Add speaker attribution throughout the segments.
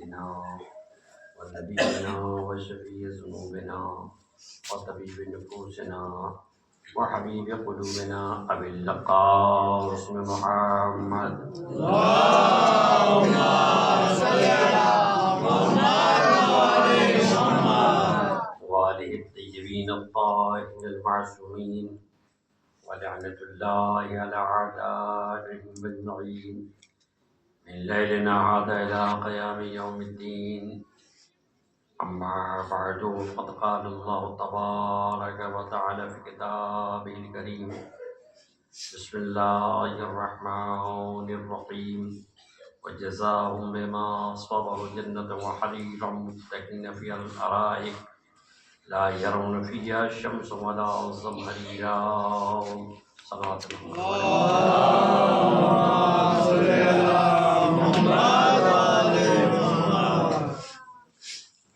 Speaker 1: سيدنا ونبينا وشفيع ذنوبنا وطبيب نفوسنا وحبيب قلوبنا أبي القاسم محمد
Speaker 2: اللهم صل على محمد
Speaker 1: وآله الطيبين الطاهرين المعصومين ولعنة الله على أعدائهم أجمعين من ليلنا هذا إلى قيام يوم الدين. أما بعد فقد قال الله تبارك وتعالى في كتابه الكريم بسم الله الرحمن الرحيم وجزاهم بما صبروا جنة وحريرا متكئين فيها على الأرائك لا يرون فيها الشمس ولا زمهريرا. صلوات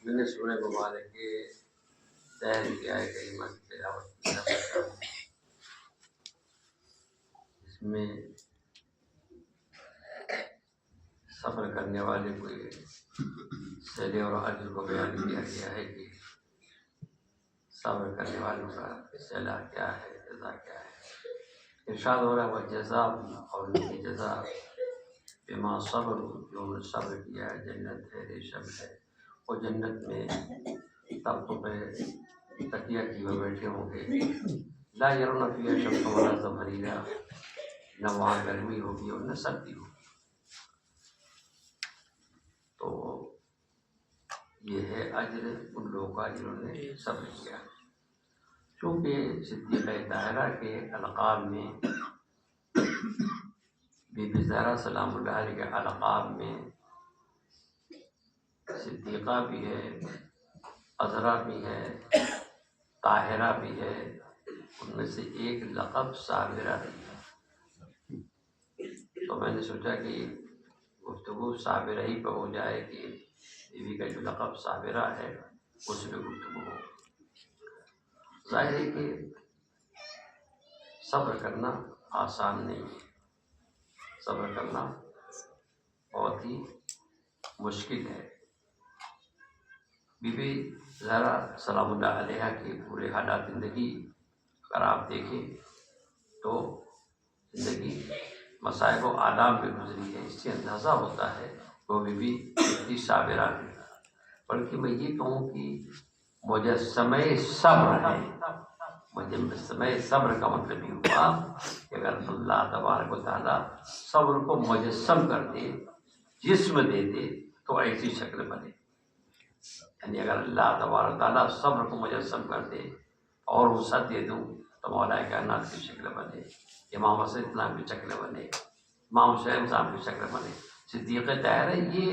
Speaker 1: میں نے سورہ مبارک کے تحریر کی آیت کریمہ کی تلاوت کی ہے. اس میں صبر کرنے والے کو صلے اور اجر کو بیان کیا گیا ہے کہ صبر کرنے والوں کا صلہ کیا ہے، جزا کیا ہے. ارشاد ہو رہا ہے وجزا، اور ان کی جزا بما صبر، جو انہوں نے صبر کیا ہے، جنت ہے، ریشم ہے. وہ جنت میں تختوں پہ تکیہ کیے ہوئے بیٹھے ہوں گے. لا یرون فیہا شمسا ولا زمہریرا، نہ وہاں گرمی ہوگی اور نہ سردی ہوگی. تو یہ ہے اجر ان لوگوں کا جنہوں نے صبر کیا. چونکہ صدیقہ طاہرہ کے القاب میں، بی بی زہرا سلام اللہ علیہ کے القاب میں صدیقہ بھی ہے، عذرا بھی ہے، طاہرہ بھی ہے. ان میں سے ایک لقب صابرہ بھی ہے. تو میں نے سوچا کہ گفتگو صابرہ ہی پہ ہو جائے کہ بیوی کا جو لقب صابرہ ہے اس پہ گفتگو ہو. ظاہر ہے کہ صبر کرنا آسان نہیں ہے. صبر کرنا بہت ہی مشکل ہے. بی بی زہرا سلام اللہ علیہ کے پورے حالات زندگی اگر آپ دیکھیں تو زندگی مصائب و آلام میں گزری ہے. اس سے اندازہ ہوتا ہے وہ بی بی اتنی صابرہ ہے. بلکہ میں یہ کہوں کہ مجسمہ صبر ہے. مجسمہ صبر کا مطلب یہ ہوا کہ اگر اللہ تبارک و تعالیٰ صبر کو مجسم کر دے، جسم دے دے، تو ایسی شکل بنے. یعنی اگر اللہ تبارک و تعالیٰ صبر کو مجسم کر دے اور وسعت دے دوں تو مولا کائنات کی شکل بنے، امام حسن اسلام کی شکل بنے، امام حسین صاحب کی شکل بنے. صدیقہ طاہرہ یہ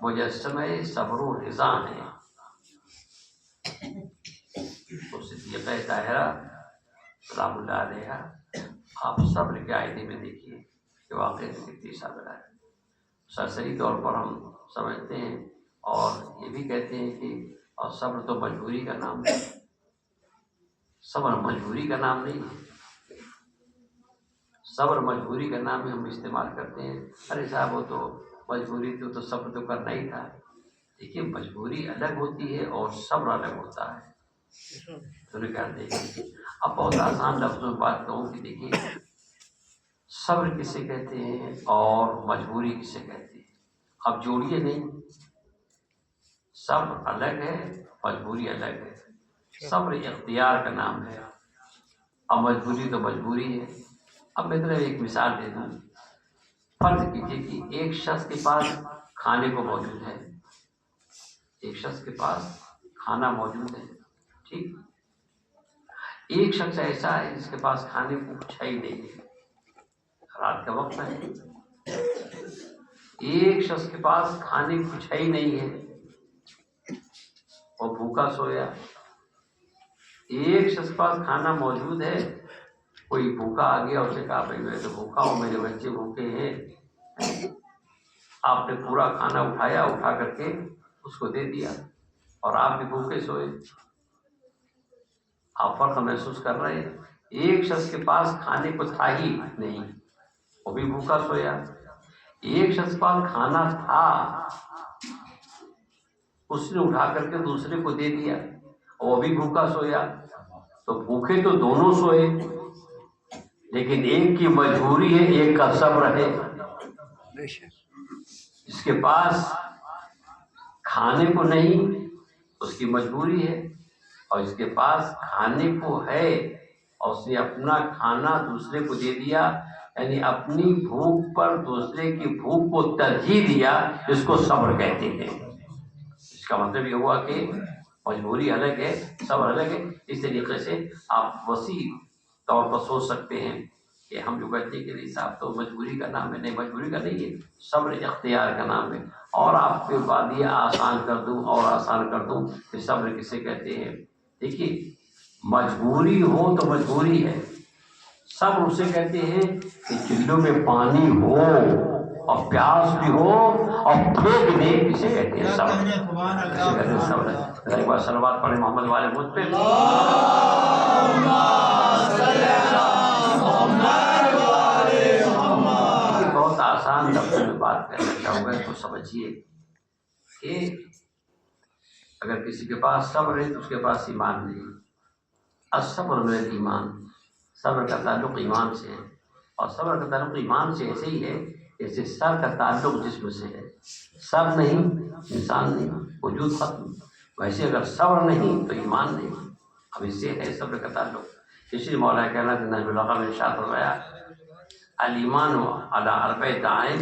Speaker 1: مجسمہ صبر و رضا ہے. تو صدیقہ طاہرہ سلام اللہ علیہ آپ صبر کے آئینے میں دیکھیے کہ واقعی کتنی صابرہ ہے. سرسری طور پر ہم سمجھتے ہیں اور یہ بھی کہتے ہیں کہ اور صبر تو مجبوری کا نام ہے. صبر مجبوری کا نام نہیں ہے. صبر مجبوری کا نام ہم استعمال کرتے ہیں. ارے صاحب وہ تو مجبوری تھی، تو صبر تو کرنا ہی تھا. دیکھیے مجبوری الگ ہوتی ہے اور صبر الگ ہوتا ہے. دیکھیے اب بہت آسان لفظوں میں بات کہوں کہ دیکھیے صبر کسے کہتے ہیں اور مجبوری کسے کہتے ہیں. اب جوڑیے نہیں، صبر الگ ہے، مجبوری الگ ہے. صبر اختیار کا نام ہے اور مجبوری تو مجبوری ہے. اب میں تمہیں ایک مثال دے دوں. فرض کیجیے کہ ایک شخص کے پاس کھانے کو موجود ہے، ایک شخص کے پاس کھانا موجود ہے، ٹھیک. ایک شخص ایسا ہے جس کے پاس کھانے کو کچھ ہے ہی نہیں ہے، رات کا وقت ہے. ایک شخص کے پاس کھانے کو کچھ ہے ہی نہیں ہے، وہ بھوکا سویا. ایک شخص کے پاس کھانا موجود ہے، کوئی بھوکا آ گیا، اسے کہا بھائی میں تو بھوکا ہوں، میرے بچے بھوکے ہیں. آپ نے پورا کھانا اٹھایا، اٹھا کر کے اس کو دے دیا اور آپ بھی بھوکے سوئے. آپ فرق محسوس کر رہے ہیں. ایک شخص کے پاس کھانے کو تھا ہی نہیں، وہ بھی بھوکا سویا. ایک شخص کے پاس کھانا تھا اس نے اٹھا کر کے دوسرے کو دے دیا، اور وہ بھی بھوکا سویا، تو بھوکے تو دونوں سوئے، لیکن ایک کی مجبوری ہے، ایک کا صبر ہے۔ جس کے پاس کھانے کو نہیں اس کی مجبوری ہے، اور اس کے پاس کھانے کو ہے اور اس نے اپنا کھانا دوسرے کو دے دیا، یعنی اپنی بھوک پر دوسرے کی بھوک کو ترجیح دیا، اس کو صبر کہتے ہیں۔ اس کا مطلب یہ ہوا کہ مجبوری الگ ہے، صبر الگ ہے۔ اس طریقے سے آپ وسیع طور پر سوچ سکتے ہیں کہ ہم جو کہتے ہیں کہ نہیں صاحب تو مجبوری کا نام ہے، نہیں مجبوری کا نہیں ہے، صبر اختیار کا نام ہے۔ اور آپ کے بعد یہ آسان کر دوں اور آسان کر دوں کہ صبر کسے کہتے ہیں۔ دیکھیے مجبوری ہو تو مجبوری ہے، صبر اسے کہتے ہیں کہ چلوں میں پانی ہو اور پیاس بھی ہو اور پھینک دے، اسے کہتے ہیں صبر، اسے کہتے ہیں صبر۔ ایک بار صلوات پڑھیں محمد والے مجھ پہ۔ بہت آسان لفظوں میں بات کرنا چاہوں گا تو سمجھیے کہ اگر کسی کے پاس صبر ہے تو اس کے پاس ایمان نہیں۔ الصبر من الایمان، صبر کا تعلق ایمان سے ہے، اور صبر کا تعلق ایمان سے ایسے ہی ہے جیسے سر کا تعلق جسم سے ہے۔ سر نہیں انسان نہیں، وجود ختم، ویسے اگر صبر نہیں تو ایمان نہیں۔ اب اس سے ہے صبر کا تعلق۔ اسی لیے مولا کہنا کہ نجم البلاغہ میں ارشاد فرمایا الایمان علی اربع دعائم،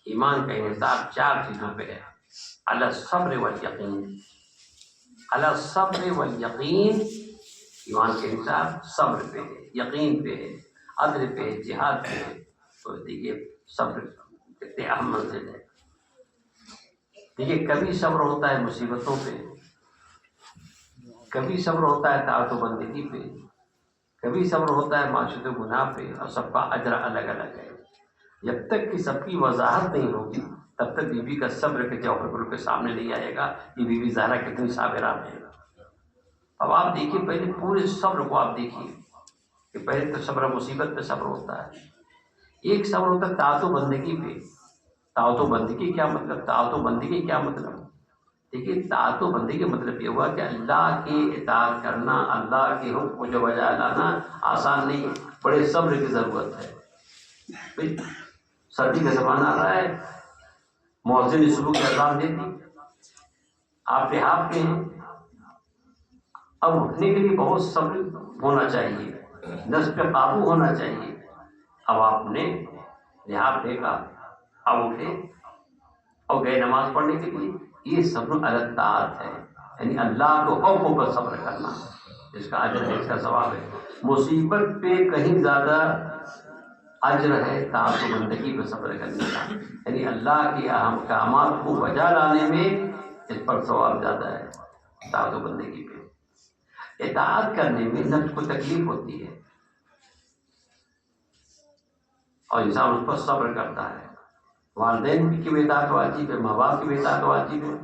Speaker 1: ایمان کا انحصار 4 چیزوں پہ ہے، علی الصبر والیقین، علی الصبر والیقین، ایمان کے انحصار صبر پہ ہے، یقین پہ ہے، عدل پہ ہے، جہاد پہ ہے۔ تو دیکھیے صبر کتنے اہم منزل ہے۔ دیکھیے کبھی صبر ہوتا ہے مصیبتوں پہ، کبھی صبر ہوتا ہے طاعت و بندگی پہ، کبھی صبر ہوتا ہے معصیت و گناہ پہ، اور سب کا اجر الگ الگ ہے۔ جب تک کہ سب کی وضاحت نہیں ہوگی تب تک بی بی کا صبر کے جوہر بالکل سامنے نہیں آئے گا کہ بی بی زہرا کتنی صابرہ ہے۔ اب آپ دیکھیے پہلے پورے صبر کو آپ دیکھیے کہ پہلے تو صبر مصیبت پہ صبر ہوتا ہے، ایک صبر ہوتا ہے طاعت و بندگی پہ۔ طاعت و بندگی کیا مطلب؟ طاعت و بندگی کیا مطلب؟ دیکھیے طاعت و بندگی کا مطلب یہ ہوا کہ اللہ کی اطاعت کرنا، اللہ کے حکم کو جو بجا لانا آسان نہیں ہے، بڑے صبر کی ضرورت ہے۔ سردی کا زمانہ آ رہا ہے، مؤذن نے صبح کی اذان دے دی، آپ لحاظ کے ہیں، اب اٹھنے کے لیے بہت صبر ہونا چاہیے، نفس پہ قابو ہونا چاہیے۔ اب آپ نے لحاظ دیکھا، اب اٹھے اور گئے نماز پڑھنے کے لیے، یہ صبر علی الطاعت ہے، یعنی اللہ کے حکم پر صبر کرنا، اس کا اجر ہے، اس کا ثواب ہے۔ مصیبت پہ کہیں زیادہ اجر ہے طاعت و بندگی پہ صبر کرنے کا، یعنی اللہ کے احکامات کو بجا لانے میں اس پر ثواب زیادہ ہے طاعت و بندگی پہ۔ اطاعت کرنے میں نفس کو تکلیف ہوتی ہے اور انسان اس پر صبر کرتا ہے۔ والدین کی بھی اطاعت واجب ہے، ماں باپ کی بھی اطاعت واجب ہے۔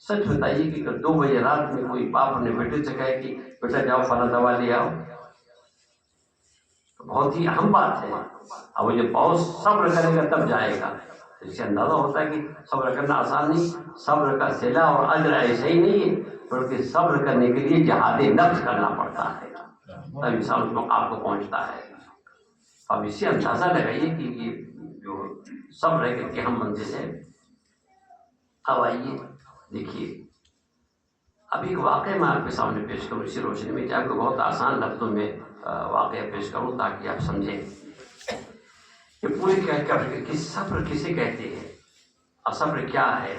Speaker 1: سچ بتائیے کہ اگر 2 بجے رات میں کوئی باپ اپنے بیٹے سے کہے کہ بیٹا جاؤ فلاں دوا لے آؤ، تو بہت ہی اہم بات ہے، اور وہ جب بہت صبر کرے گا تب جائے گا۔ اس سے اندازہ ہوتا ہے کہ صبر کرنا آسان نہیں، صبر کا صلہ اور اجر ایسے ہی نہیں ہے، بلکہ صبر کرنے کے لیے جہاد نفس کرنا پڑتا ہے، تب انسان اس مقام کو پہنچتا ہے۔ اب اس سے اندازہ لگائیے کہ یہ جو صبر ہے کہ اہم منزل ہے۔ اب آئیے دیکھیے، اب ایک واقعہ میں آپ کے سامنے پیش کروں اسی روشنی میں، کہ آپ کو بہت آسان لفظوں میں واقعہ پیش کروں تاکہ آپ سمجھیں کہ پوری کہ صبر کسے کہتے ہیں اور صبر کیا ہے،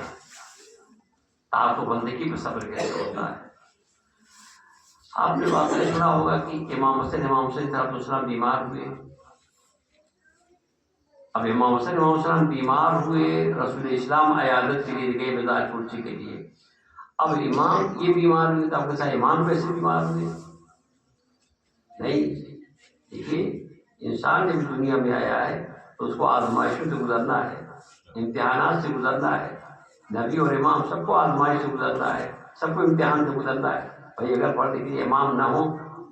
Speaker 1: طاعت و بندگی پہ صبر کیسے ہوتا ہے۔ آپ نے واقعہ سنا ہوگا کہ امام حسین علیہ السلام بیمار ہوئے۔ اب امام حسین علیہ السلام بیمار ہوئے، رسول اسلام عیادت کے لیے گئے مزاج پرسی کے لیے۔ اب امام یہ بیمار ہوئے تو آپ کے ساتھ امام کیسے بیمار ہوئے؟ نہیں، دیکھیے انسان جب دنیا میں آیا ہے تو اس کو آزمائشوں سے گزرنا ہے، امتحانات سے گزرنا ہے۔ نبی اور امام سب کو آزمائش سے گزرنا ہے، سب کو امتحان سے گزرنا ہے۔ بھائی اگر پڑھنے کے لیے امام نہ ہو،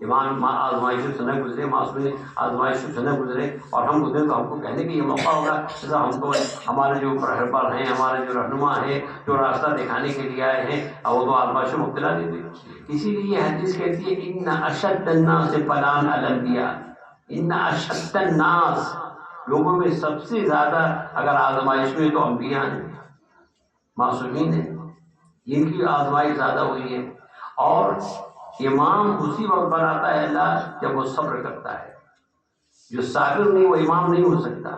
Speaker 1: ایمان آزمائشوں سے نہ گزرے، معصومین آزمائشوں سے نہ گزرے اور ہم گزرے تو ہم کو کہنے کی یہ موقع ہوگا جیسا ہم کو ہمارے جو رہبر ہیں، ہمارے جو رہنما ہیں، جو راستہ دکھانے کے لیے آئے ہیں، اور وہ تو آزمائشوں میں مبتلا نہیں ہوئے۔ اسی لیے یہ حدیث کہتی ہے ان اشد الناس بلاء الانبیاء، ان اشد الناس، لوگوں میں سب سے زیادہ اگر آزمائش میں تو انبیاء ہیں، معصومین ہیں، ان کی آزمائش زیادہ ہوئی ہے۔ اور امام اسی وقت بناتا ہے اللہ جب وہ صبر کرتا ہے۔ جو صابر نہیں وہ امام نہیں ہو سکتا،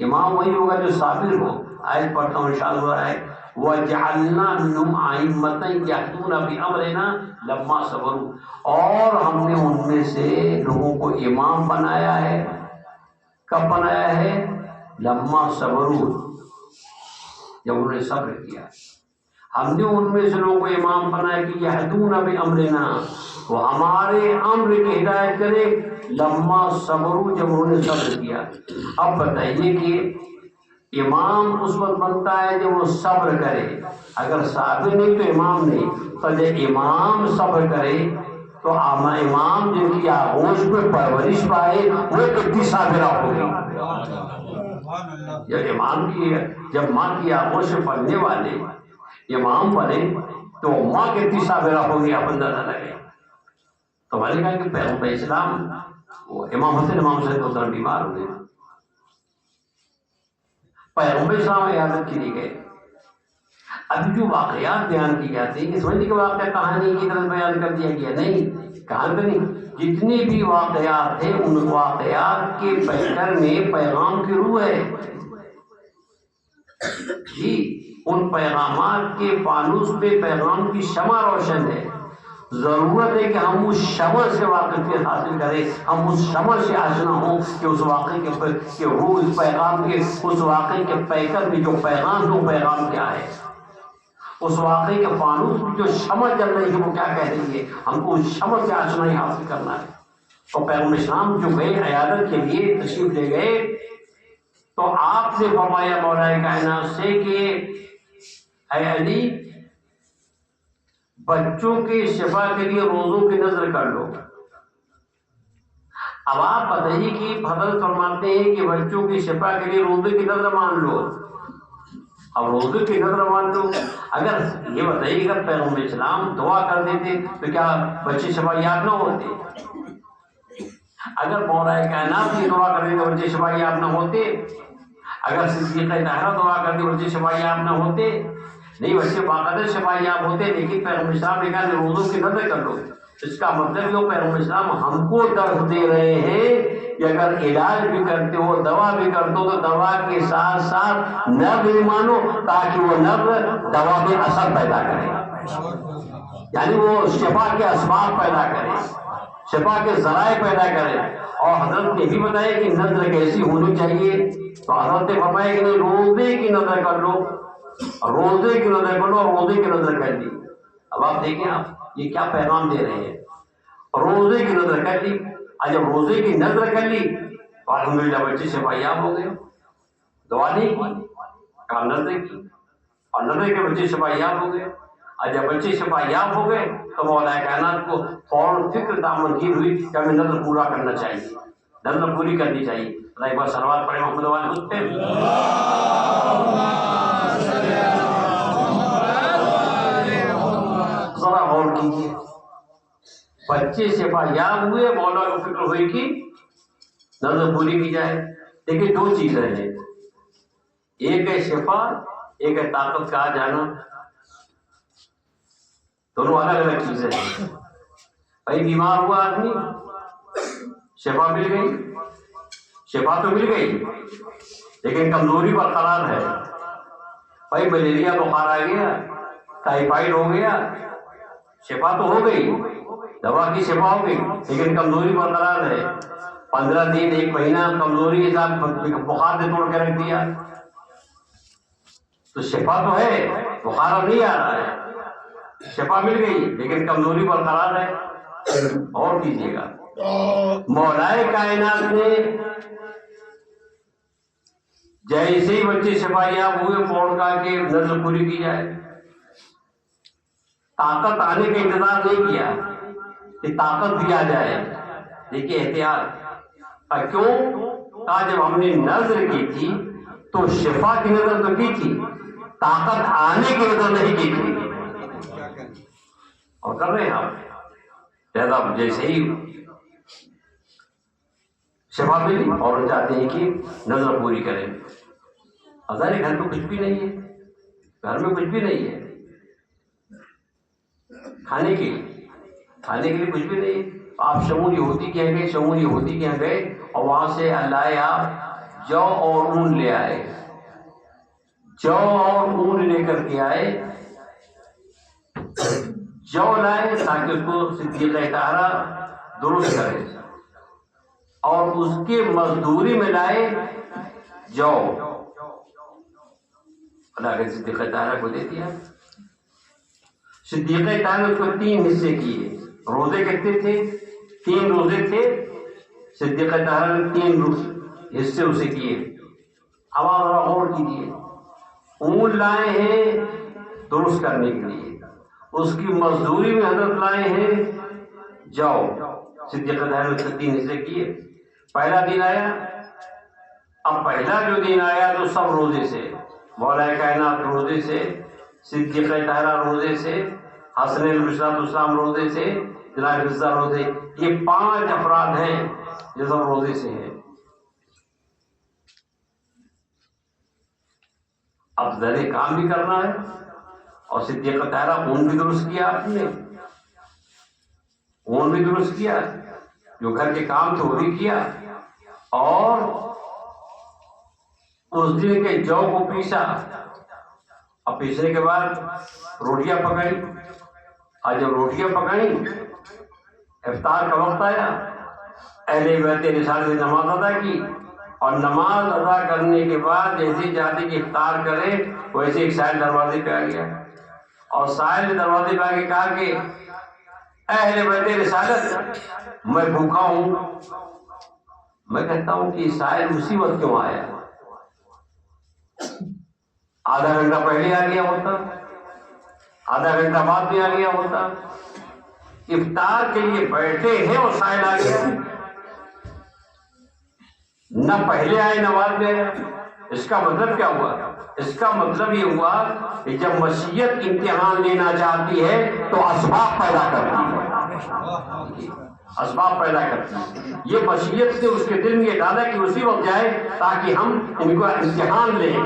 Speaker 1: امام وہی ہوگا جو صابر ہو۔ آیت پڑھتا ہوں انشاءاللہ، ہے وَجَعَلْنَا مِنْهُمْ أَئِمَّةً يَهْدُونَ بِأَمْرِنَا لَمَّا صَبَرُوا، اور ہم نے ان میں سے لوگوں کو امام بنایا ہے۔ کب بنایا ہے؟ لما صبروا، جب انہوں نے صبر کیا۔ ہم نے ان میں سے لوگوں کو امام بنایا کہ یہدون بامرنا، وہ ہمارے امر کی ہدایت کرے، لما صبروا، جب انہوں نے صبر کیا۔ اب بتائیے کہ امام اس وقت بنتا ہے جب وہ صبر کرے، اگر صابر نہیں تو امام نہیں۔ تو جب امام صبر کرے تو امام جن کی آغوش میں پرورش پائے وہ کتنی صابرہ ہوگی۔ جب امام کی، جب ماں کی آغوش میں پڑھنے والے امام بنے تو ماں کتنی صابرہ ہوگی، آپ اندازہ لگے۔ تو میں نے کہا کہ پیغمبر اسلام وہ امام حسین امام حسین کو بیمار ہوئے، پیغمبر اسلام عیادت کے لیے گئے۔ ابھی جو واقعات بیان کی جاتی ہیں، سمجھنے کے واقعہ کہانی کی طرح بیان کر دیا گیا، نہیں، کہانی نہیں، جتنے بھی واقعات ہیں ان واقعات کے پیکر میں پیغام کی روح ہے جی، ان پیغامات کے فانوس پہ پیغام کی شمع روشن ہے۔ ضرورت ہے کہ ہم اس شمع سے واقفیت حاصل کریں، ہم اس شمع سے آشنا ہوں کہ اس واقعے کے روح، اس پیغام کے، اس واقعے کے پیکر میں جو پیغام ہے وہ پیغام کیا ہے، اس واقعے کے فانوس میں جو شمع جل رہی ہے وہ کیا کہہ رہی ہے، ہم کو اس شمع سے آشنائی حاصل کرنا ہے۔ تو پیغمبر اسلام جو گئے عیادت کے لیے، تشریف لے گئے، تو آپ نے فرمایا مولا کائنات سے کہ اے علی، بچوں کے شفا کے لیے روزوں کی نظر کر لو۔ اب آپ بتائیے کہ حضرت فرماتے ہیں کہ بچوں کی شفا کے لیے روزے کی نظر مان لو۔ اب روزے کی نظر مان لو، اگر یہ بتائیے کہ پیغمبر اسلام دعا کر دیتے تو کیا بچے شفا یاب نہ ہوتے؟ اگر مولا کائنات کی دعا کر دیتے بچے شفا یاب نہ ہوتے؟ اگر صدیقہ طاہرہ دعا کر دی بچے شفا یاب نہ ہوتے؟ نہیں، بچے باقاعدہ شفا یاب ہوتے، لیکن پیغمبر اسلام نے کہا کہ روزوں کی نظر کر لو۔ اس کا مطلب یہ پیغمبر اسلام ہم کو درس دے رہے ہیں کہ اگر علاج بھی کرتے ہو، دوا بھی کرتے ہو، تو دوا کے ساتھ ساتھ نظر بھی مانو تاکہ وہ نظر دوا میں اثر پیدا کرے، یعنی وہ شفا کے اسباب پیدا کرے، شفا کے ذرائع پیدا کرے۔ اور حضرت نے بھی بتایا کہ نظر کیسی ہونی چاہیے، تو حضرت نے فرمایا کہ نہیں، روزے کی نظر کر لو، روزے کی نظر کر لو، روزے کی نظر کر لی۔ اب آپ دیکھیں آپ یہ کیا پیغام دے رہے ہیں، روزے کی نظر کر لی، اور جب روزے کی نظر کر لی تو الحمدللہ بچے شفا یاب ہو گئے۔ دعا نہیں کی، کہا نظر کی، اور نظر کے بچے شفا یاب ہو گئے۔ اور جب بچے شفا یاب ہو گئے تو مولا کائنات کو فوراً فکر تامنگیر ہوئی کہ ہمیں نظر پورا کرنا چاہیے، نظر پوری کرنی چاہیے۔ ایک بار صلوات پڑھیں محمد والے پہ۔ ذرا غور کیجیے، بچے شفا یاب ہوئے، مولا کو فکر ہوئی کہ نظر پوری کی جائے۔ لیکن دو چیزیں ہیں، ایک ہے شفا، ایک ہے طاقت کا آ جانا، دونوں الگ الگ چیزیں ہیں۔ بھائی بیمار ہوا آدمی، شفا مل گئی، شفا تو مل گئی لیکن کمزوری برقرار ہے۔ بھائی ملیریا بخار آ گیا، ٹائیفائڈ ہو گیا، شفا تو ہو گئی، دوا کی شفا ہو گئی لیکن کمزوری برقرار ہے۔ 15 دن، 1 مہینہ کمزوری کے ساتھ بخار نے توڑ کے رکھ دیا، تو شفا تو ہے، بخار نہیں آ رہا ہے، شفا مل گئی لیکن کمزوری برقرار ہے۔ اور کیجیے گا، مولائے کائنات نے جیسے ہی بچے شفا یاب ہوئے فوراً کہا کہ نظر پوری کی جائے، طاقت آنے کا انتظار نہیں کیا، کہ طاقت بھی آ جائے. دیکھیے احتیاط. کیوں؟ کہا جب ہم نے نظر کی تھی تو شفا کی نظر تو کی تھی, طاقت آنے کی نظر نہیں کی تھی. اور کر رہے ہیں آپ لہذا جیسے ہی شفا ملی اور چاہتے ہیں کہ نظر پوری کریں. ظاہر گھر میں کچھ بھی نہیں ہے, گھر میں کچھ بھی نہیں ہے کھانے کے لیے کچھ بھی نہیں. آپ شمولی ہوتی کے یہاں گئے اور وہاں سے لائے آپ جو اور اون لے آئے, جو اور اون لے کر کے آئے. جو لائے تاکہ اس کو صدیقہ طاہرہ درست کرے, اور اس کے مزدوری میں لائے جو. اللہ کے صدیقہ طاہرہ کو دے دیا. صدیقہ طاہرہ اس کو 3 حصے کیے. روزے کتنے تھے؟ 3 روزے تھے. صدیقہ طاہرہ نے 3 حصے اسے کیے. اب آپ ذرا غور کیجیے, اون لائے ہیں درست کرنے کے لیے, اس کی مزدوری میں حضرت لائے ہیں جو. صدیقہ طاہرہ نے اس کے 3 حصے کیے. پہلا دن آیا, اب پہلا جو دن آیا تو سب روزے سے, مولا کائنات روزے سے, صدیقہ طاہرہ روزے سے, حسن علیہ السلام روزے سے, جناب رضا روزے. یہ 5 افراد ہیں جو سب روزے سے ہیں. اب ذرے کام بھی کرنا ہے, اور صدیقہ طاہرہ اون بھی درست کیا, آپ نے اون بھی درست کیا, جو گھر کے کام تھے وہ بھی کیا, اور اس دن کے جو کو پیسا. اب پیسنے کے بعد روٹیاں پکائی, اور جب روٹیاں پکائی افطار کا وقت آیا, اہل بیت رسالت نے نماز ادا کی, اور نماز ادا کرنے کے بعد جیسے چاہتے کہ افطار کرے ویسے ایک سائل دروازے پہ آ گیا, اور سائل نے دروازے پہ آ کے کہا کہ اہل بیت رسالت میں بھوکا ہوں. میں کہتا ہوں کہ سائل اسی وقت کیوں آیا؟ آدھا گھنٹہ پہلے آ گیا ہوتا, آدھا گھنٹہ بعد میں آ گیا ہوتا. افطار کے لیے بیٹھے ہیں اور سائل آ گیا, نہ پہلے آئے نہ بعد میں آئے. اس کا مطلب کیا ہوا؟ اس کا مطلب یہ ہوا کہ جب مشیت امتحان لینا چاہتی ہے تو اسباب پیدا کرتی ہے, اسباب پیدا کرتی ہے. یہ مشیت سے اس کے دل میں یہ ڈالا کہ اسی وقت جائے تاکہ ہم ان کو امتحان لیں.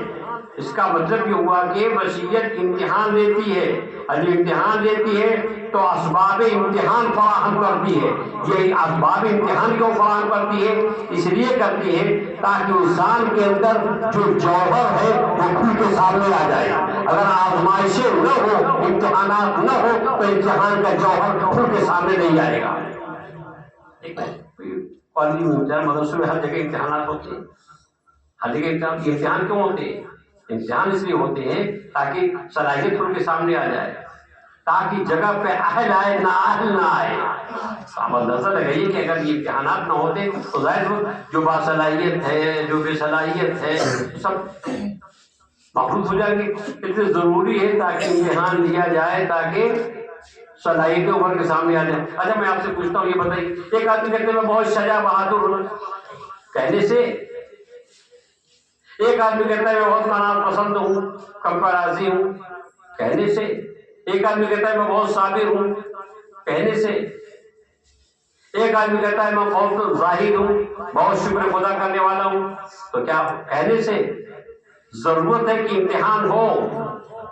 Speaker 1: اس کا مطلب یہ ہوا کہ مشیت امتحان لیتی ہے, اور جب امتحان لیتی ہے تو اسباب امتحان فراہم کرتی ہے. یہ اسباب امتحان کیوں فراہم کرتی ہے؟ اس لیے کرتی ہے تاکہ انسان کے اندر جو جوہر ہے وہ کھل کے سامنے آ جائے. اگر آزمائشیں نہ ہو, امتحانات نہ ہو, تو امتحان کا جوہر کھل کے سامنے نہیں آئے گا. مدرسے میں ہر جگہ امتحانات ہوتے ہیں, ہر جگہ امتحان کیوں ہوتے ہیں؟ امتحان اس لیے ہوتے ہیں تاکہ صلاحیت ان کے سامنے آ جائے, تاکہ جگہ پہ اہل آئے نااہل نہ آئے. آپ اندازہ لگائیے کہ اگر یہ امتحانات نہ ہوتے تو ظاہر جو باصلاحیت ہے, جو بے صلاحیت ہے, سب مخلوط ہو جائیں گے. اس لیے ضروری ہے تاکہ امتحان لیا جائے تاکہ صلاحیتیں ابھر کے سامنے آ جائیں. اچھا میں آپ سے پوچھتا ہوں, یہ بتائیے, ایک آدمی کہتے ہیں میں بہت شجاع بہادر ہوں, کہنے سے. ایک آدمی کہتا ہے میں بہت قناعت پسند ہوں, کم کا راضی ہوں, کہنے سے. ایک آدمی کہتا ہے میں بہت صابر ہوں, کہنے سے. ایک آدمی کہتا ہے میں بہت زاہد ہوں, بہت شکر خدا کرنے والا ہوں, تو کیا کہنے سے؟ ضرورت ہے کہ امتحان ہو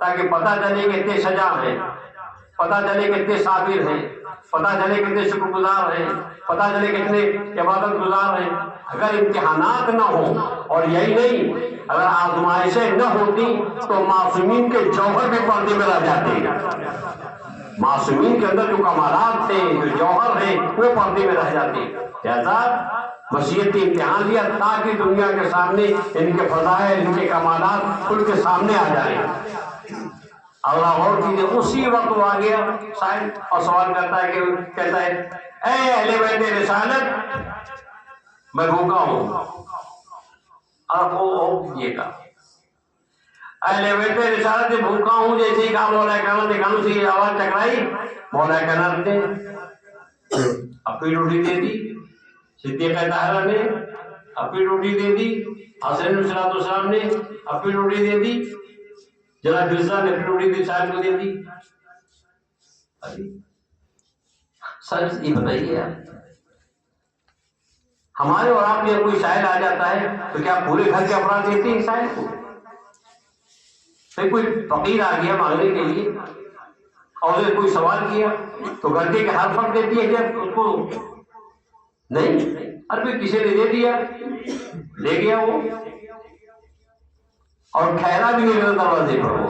Speaker 1: تاکہ پتہ چلے کہ اتنے شجاع ہیں, پتہ چلے کہ اتنے صابر ہیں, پتہ چلے کہ اتنے شکر گزار ہیں, پتہ چلے کہ اتنے عبادت گزار ہیں. اگر امتحانات نہ ہوں, اور یہی نہیں, اگر آزمائشیں نہ ہوتی تو معصومین کے جوہر بھی پردے میں رہ جاتے. معصومین کے اندر جو کمالات تھے, جو جوہر ہیں, وہ پردے میں رہ جاتے. لہذا مشیت امتحان لیا تاکہ دنیا کے سامنے ان کے فضائل, ان کے کمالات ان کے سامنے آ جائیں. اللہ غور کیجیے, اسی وقت وہ آ گیا سائل اور سوال کرتا ہے, کہ کہتا ہے اے اہل بیت رسالت میں بھوکا ہوں. آپ وہ کیجیے گا, اہل بیت رسالت میں بھوکا ہوں, جیسے ہی کہا مولا کائنات نے کانوں سے یہ آواز ٹکرائی, مولا کائنات نے اپنی روٹی دے دی، صدیقہ طاہرہ نے اپنی روٹی دے دی، حسن علیہ السلام نے اپنی روٹی دے دی، جناب مرزا نے اپنی روٹی دی، صاحب کو دے دی۔ سچ یہ بتائیے آپ، ہمارے اور آپ کے کوئی سائل آ جاتا ہے تو کیا پورے گھر کے افراد دیتے ہیں سائل کو؟ کوئی فقیر آ گیا مانگنے کے لیے اور اسے کوئی سوال کیا تو گھر کے ہر فرد دیتی ہے کیا اس کو؟ نہیں، ارے کسی نے دے دیا، لے گیا وہ، اور ٹھہرا بھی نہیں میرے دروازے پر وہ،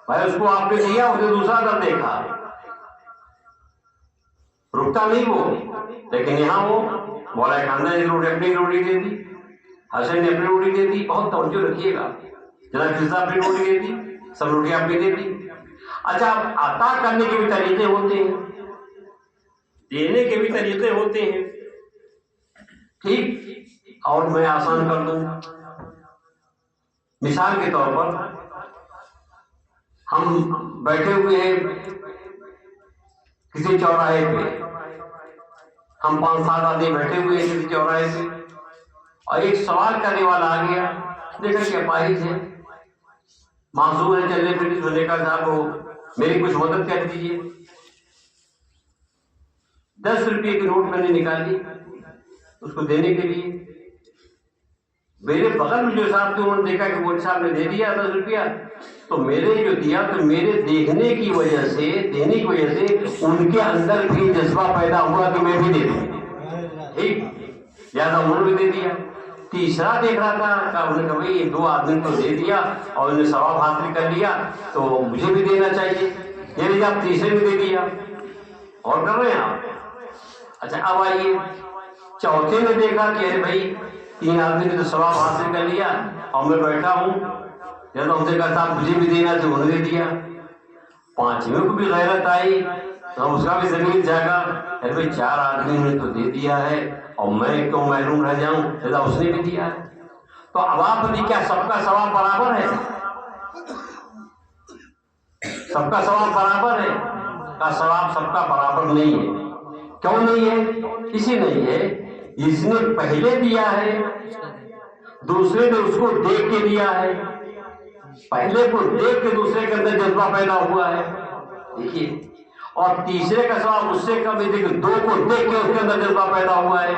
Speaker 1: بھائی اس کو آپ نے دیا، اسے دوسرا در دیکھا، رکتا نہیں وہ، لیکن یہاں وہ مولا خاندان نے اپنی روٹی دے دی، حسن نے اپنی روٹی دے دی۔ بہت توجہ رکھیے گا، جناب مرزا اپنی روٹی دے دی، سب روٹیاں اپنی دے دی۔ اچھا، عطا کرنے کے بھی طریقے ہوتے ہیں، دینے کے بھی طریقے ہوتے ہیں، ٹھیک؟ اور میں آسان کر دوں، مثال کے طور پر ہم بیٹھے ہوئے ہیں کسی چوراہے پہ، ہم 5-7 آدمی بیٹھے ہوئے ہیں کسی چوراہے پہ، اور ایک سوال کرنے والا آ گیا، دیکھا کہ اپاہج ہے، معذور ہے چلنے پھرنے، اس نے کہا صاحب وہ میری کچھ مدد کر دیجیے۔ 10 روپے کی نوٹ میں نے نکالی اس کو دینے کے لیے، میرے بغل میں جو صاحب تھے انہوں نے دیکھا کہ وہ صاحب نے دے دیا 10 روپیہ، تو میرے جو دیا تو میرے دیکھنے کی وجہ سے، دینے کی وجہ سے ان کے اندر بھی جذبہ پیدا ہوا کہ میں بھی دے دوں، ٹھیک؟ لہٰذا انہوں نے بھی دے دیا۔ تیسرا دیکھ رہا تھا، انہوں نے کہا بھائی یہ 2 آدمی کو دے دیا اور انہیں ثواب حاصل کر لیا تو مجھے بھی دینا چاہیے، یہ لیجیے آپ تیسرے بھی دے دیا، اور کر رہے ہیں آپ۔ اچھا اب آئیے چوتھے نے دیکھا کہ ارے بھائی 3 آدمی نے تو ثواب حاصل کر لیا اور میں بیٹھا ہوں، یا تو ہم سے کہا صاحب مجھے بھی دینا تو انہوں نے دیا۔ 5ویں کو بھی غیرت آئی تو اس کا بھی زمین جاگا، ارے بھائی 4 آدمی نے تو دے دیا ہے اور میں کیوں محروم رہ جاؤں، لہذا اس نے بھی دیا ہے۔ تو اب آپ بتائیے کیا سب کا ثواب برابر ہے؟ سب کا ثواب برابر ہے؟ کا ثواب سب کا برابر نہیں ہے۔ کیوں نہیں ہے؟ اسی نہیں ہے، اس نے پہلے دیا ہے، دوسرے نے اس کو دیکھ کے دیا ہے، پہلے کو دیکھ کے دوسرے کے اندر جذبہ پیدا ہوا ہے، دیکھیے، اور تیسرے کا ثواب اس سے کم ہے، دیکھیں 2 کو دیکھ کے اس کے اندر جذبہ پیدا ہوا ہے،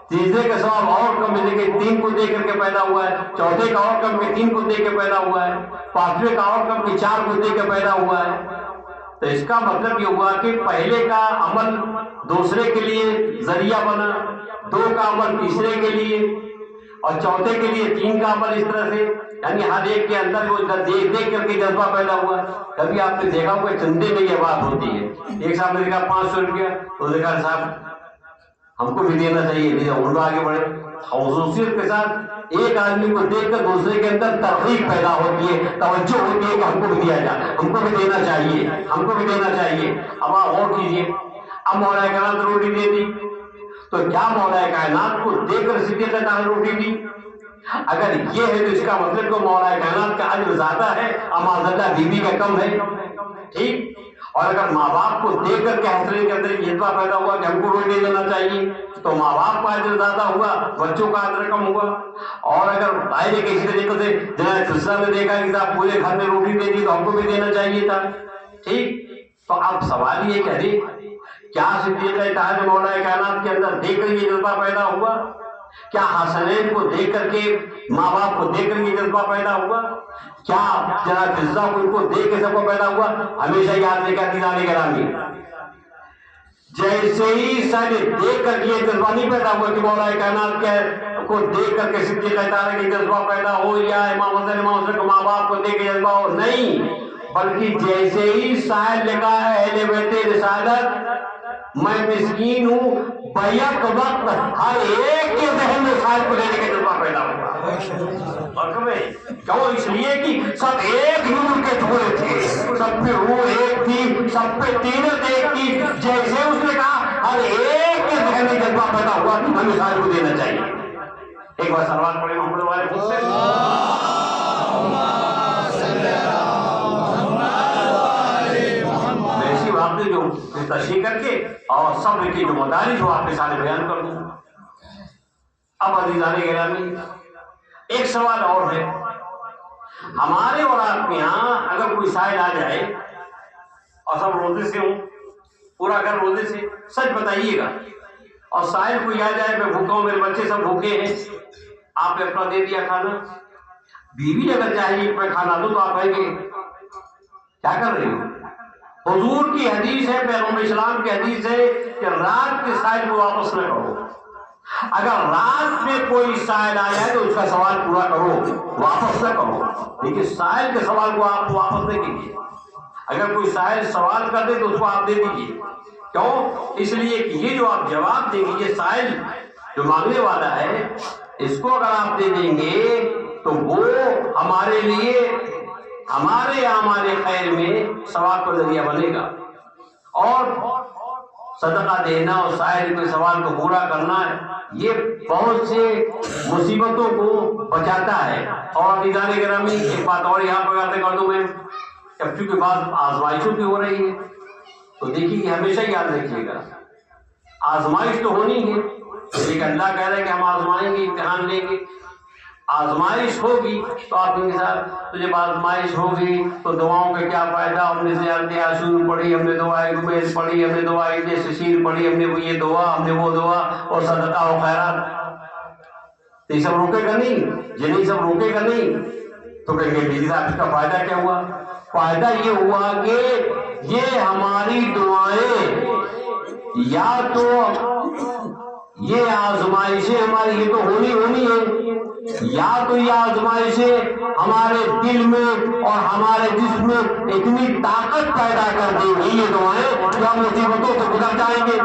Speaker 1: تیسرے کا ثواب اور کم ہے، دیکھیں 3 کو دیکھ کر کے پیدا ہوا ہے، چوتھے کا اور کم ہے 3 کو دیکھ کے پیدا ہوا ہے، 5ویں کا اور کم ہے 4 کو دیکھ کے پیدا ہوا ہے۔ تو اس کا مطلب یہ ہوا کہ پہلے کا عمل دوسرے کے لیے ذریعہ بنا، 2 کا عمل تیسرے کے لیے، اور چوتھے کے لیے 3 کا عمل، اس طرح سے یعنی ہر ایک کے اندر وہ دیکھ دیکھ کر کے جذبہ پیدا ہوا۔ کبھی آپ نے دیکھا ہوگا چندے میں یہ بات ہوتی ہے، ایک صاحب نے کہا 500 روپیہ، انہوں نے کہا صاحب ہم کو بھی دینا چاہیے، لیکن ان لوگ آگے بڑھے، خصوصیت کے ساتھ ایک آدمی کو دیکھ کر دوسرے کے اندر ترغیب پیدا ہوتی ہے، توجہ ہوتی ہے کہ ہم کو بھی دیا جائے، ہم کو بھی دینا چاہیے، ہم کو بھی دینا چاہیے۔ اب آپ غور کیجیے، اب مولا کائنات نے روٹی دے دی تو کیا مولا کائنات کو دیکھ کر صدیقہ طاہرہ نے روٹی دی؟ اگر یہ ہے تو اس کا مطلب کہ مولا کائنات کا اجر زیادہ ہے، معاذاللہ بیوی کا کم ہے، ٹھیک؟ اور اگر ماں باپ کو دیکھ کر کے حسرت کے اندر جذبہ پیدا ہوا کہ ہم کو روٹی دینا چاہیے تو ماں باپ کا اجر زیادہ ہوا، بچوں کا اجر کم ہوا۔ اور اگر دائرے کے اسی طریقے سے جناب مرزا نے دیکھا کہ صاحب پورے گھر میں روٹی دے دی تو ہم کو بھی دینا چاہیے تھا، ٹھیک؟ تو اب سوال یہ کہ ارے کیا صدیقہ طاہرہ مولا کائنات کے اندر دیکھ کر یہ جذبہ پیدا ہوا؟ کیا حسنین کو دیکھ کر کے ماں باپ کو دیکھ کر یہ جذبہ پیدا ہوا؟ کیا جناب مرزا کو ان کو دیکھ کے سب کو پیدا ہوا؟ ہمیشہ یاد رکھا دیدان گرامی، جیسے ہی سب دیکھ کر یہ جذبہ نہیں پیدا ہوا کہ مولا کائنات کو دیکھ کر کے صدیقہ طاہرہ کی جذبہ پیدا ہو یا امام حسن کو ماں باپ کو دیکھ کے جذبہ ہو، نہیں، بلکہ جیسے ہی سائل لکھا ہے اہل بیت رسالت میں مسکین ہوں، بیک وقت ہر ایک کے ذہن میں سائل کو لینے کا جذبہ پیدا ہوا۔ اور کیوں؟ اس لیے کہ سب ایک نور کے ٹکڑے تھے، سب پہ روح ایک تھی، سب پہ طینت ایک تھی، جیسے اس نے کہا ہر ایک کے ذہن میں جذبہ پیدا ہوا ہمیں سائل کو دینا چاہیے۔ ایک بار سلوات پڑھیں محمد والے خود سے، ایسی واقعی جو ہوں پھر تشریح کر کے اور صبر کی جو مدارج ہو آپ کے سامنے بیان کر دوں. اب عزیزان گرامی ایک سوال اور ہے. ہمارے اور آپ کے یہاں اگر کوئی سائل آ جائے اور سب روزے سے ہوں، پورا گھر روزے سے، سچ بتائیے گا، اور سائل کوئی آ جائے میں بھوکا ہوں، میرے بچے سب بھوکے ہیں، آپ نے اپنا دے دیا کھانا، بیوی اگر چاہیے میں کھانا دوں تو آپ کہیں گے کیا کر رہی ہو؟ حضور کی حدیث ہے، پیغمبر اسلام کی حدیث ہے کہ رات کے سائل کو واپس نہ کرو. اگر رات میں کوئی سائل آ جائے تو اس کا سوال پورا کرو، واپس نہ کرو. لیکن سائل کے سوال کو آپ واپس نہیں کیجیے. اگر کوئی سائل سوال کر دے تو اس کو آپ دے دیجیے. کیوں؟ اس لیے کہ یہ جو آپ جواب دیں گے، یہ سائل جو مانگنے والا ہے، اس کو اگر آپ دے دیں گے تو وہ ہمارے لیے ہمارے اعمال خیر میں ثواب کا ذریعہ بنے گا. اور صدقہ دینا اور سائل کے سوال کو پورا کرنا یہ بہت سے مصیبتوں کو بچاتا ہے. اور عزیزان گرامی ایک بات اور یہاں پر کر دوں میں، اب چونکہ بات آزمائشوں کی ہو رہی ہے تو دیکھیے کہ ہمیشہ یاد رکھیے گا آزمائش تو ہونی ہے، لیکن اللہ کہہ رہا ہے کہ ہم آزمائیں گے، امتحان لیں گے. آزمائش ہوگی تو آپ کے ساتھ جب آزمائش ہوگی تو دعاؤں کا کیا فائدہ؟ ہم نے زیارت عاشور پڑھی، ہم نے دعائے گمیز پڑھی، ہم نے دعائے ششیر پڑھی، ہم نے وہ یہ دعا، ہم نے وہ دعا، اور صدقہ و خیرات. یہ سب روکے گا نہیں، یہ نہیں سب روکے گا نہیں. تو کہیں گے بیجی صاحب اس کا فائدہ کیا ہوا؟ فائدہ یہ ہوا کہ یہ ہماری دعائیں یا تو یہ آزمائشیں ہماری یہ تو ہونی ہے، یا تو یہ آزمائشیں ہمارے دل میں اور ہمارے جسم میں اتنی طاقت پیدا کر دیں گی یہ دعائیں کہ ہم مصیبتوں سے گزر جائیں گے،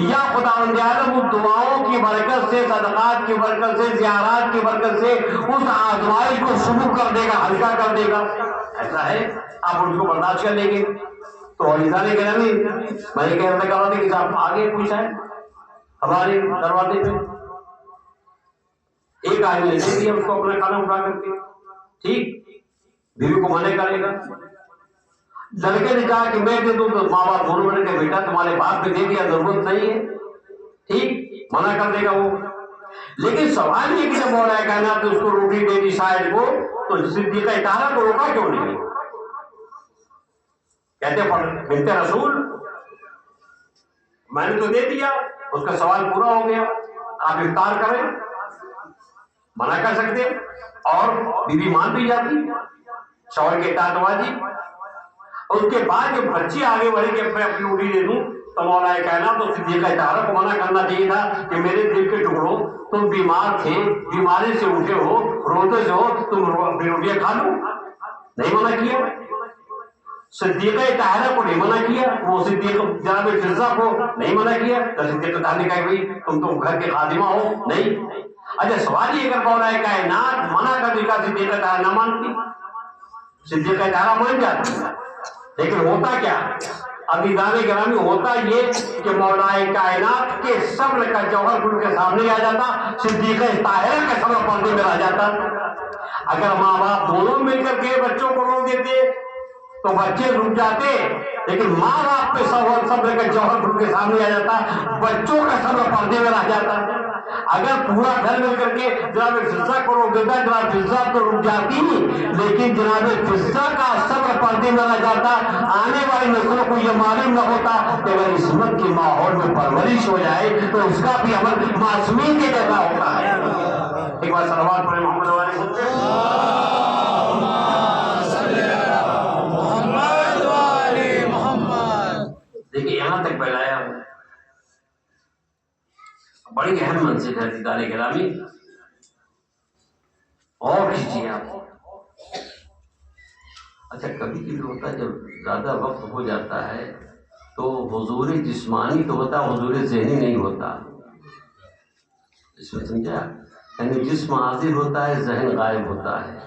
Speaker 1: یا خداوند عالم اس دعاؤں کی برکت سے، صدقات کی برکت سے، زیارات کی برکت سے اس آزمائش کو شروع کر دے گا، ہلکا کر دے گا. ایسا ہے آپ اس کو برداشت کر لیں گے. تو عزیزان گرامی میں یہ کہہ رہا تھا کہ صاحب آگے پوچھا ہے ہمارے دروازے پہ ایک آدمی نے دے دیا اس کو اپنا کھانا اٹھا کر کے، ٹھیک، بیوی کو منع کرے گا. لڑکے نے کہا کہ میں دے دوں تو ماں باپ دونوں نے کہا بیٹا تمہارے باپ نے دے دیا، ضرورت نہیں ہے، ٹھیک، منع کر دے گا وہ. لیکن سوال یہ کہ جب مولا کائنات نے اس کو روٹی دے دی شاید کو تو صدیقہ طاہرہ کو روکا کیوں نہیں؟ کہتے بنت رسول میں نے تو دے دیا، اس کا سوال پورا ہو گیا، آپ افطار کریں، منع کر سکتے، اور بیوی مان بھی جاتی شوہر کے اطاعت واجب. اس کے بعد جب بچی آگے بڑھی کہ میں اپنی روٹی دے دوں تو مولا کائنات تو صدیقہ طاہرہ کو منع کرنا چاہیے تھا کہ میرے دل کے ٹکڑوں تم بیمار تھے، بیماری سے اٹھے ہو، روزے سے ہو، تم روٹیاں کھا لو، نہیں منع کیا. صدیقہ طاہرہ کو نہیں منع کیا، وہ صدیقہ جناب فضہ کو نہیں منع کیا. صدیقہ طاہرہ نے کہا بھائی تم تو گھر کے خادمہ ہو، نہیں. اچھا سوال یہ اگر مولا کائنات منع کر دے گا صدیقہ طاہرہ نہ مانتی، صدیقہ طاہرہ مان جاتی. لیکن ہوتا کیا عزیزان گرامی؟ ہوتا یہ کہ مولا کائنات کے صبر کا جوہر ان کے سامنے آ جاتا، صدیقہ طاہرہ کا صبر پردے میں رہ جاتا. اگر ماں باپ دونوں مل کر کے بچوں کو روک دیتے تو بچے رک جاتے، لیکن ماں باپ پہ صبر کا جوہر ان کے سامنے آ جاتا، بچوں کا صبر پردے میں رہ جاتا. اگر پورا گھر مل کر کے جناب فضہ کو روک دیتا، جناب فضہ تو رک جاتی، لیکن جناب فضہ کا صبر پردے میں رہ جاتا. آنے والی نسلوں کو یہ معلوم نہ ہوتا کہ اگر عصمت کے ماحول میں پرورش ہو جائے تو اس کا بھی عمل معصومین کے جیسا ہوتا ہے. ایک بار صلوات پڑھیں محمد علیہ وسلم. دیکھیے یہاں تک پھیلایا بڑی اہم منزل ہے عزیزان گرامی. اور کیجیے آپ. اچھا کبھی کبھی ہوتا ہے جب زیادہ وقت ہو جاتا ہے تو حضور جسمانی تو ہوتا، حضور ذہنی نہیں ہوتا. اس میں سمجھا، یعنی جسم حاضر ہوتا ہے، ذہن غائب ہوتا ہے.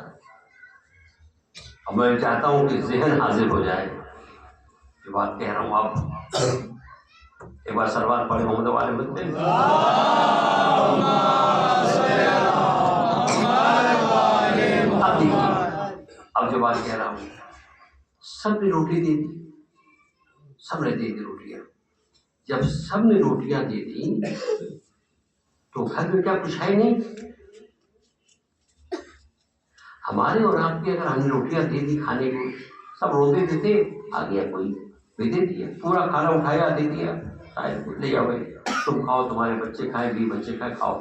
Speaker 1: اب میں چاہتا ہوں کہ ذہن حاضر ہو جائے. یہ بات کہہ رہا ہوں آپ ایک بار صلوات پڑھیں محمد والے بنتے ہیں. اب جو بات کہہ رہا ہوں، سب نے روٹی دے دی، سب نے دے دی روٹیاں. جب سب نے روٹیاں دے دی تو گھر میں کیا کچھ ہے نہیں. ہمارے اور آپ کے اگر ہم نے روٹیاں دے دی کھانے کو, سب روتے دیتے, آ گیا کوئی بھی دے دیا, پورا کھانا اٹھایا دے دیا, لے جاؤ بھائی تم کھاؤ, تمہارے بچے کھائیں, بھی بچے کھائیں, کھاؤ.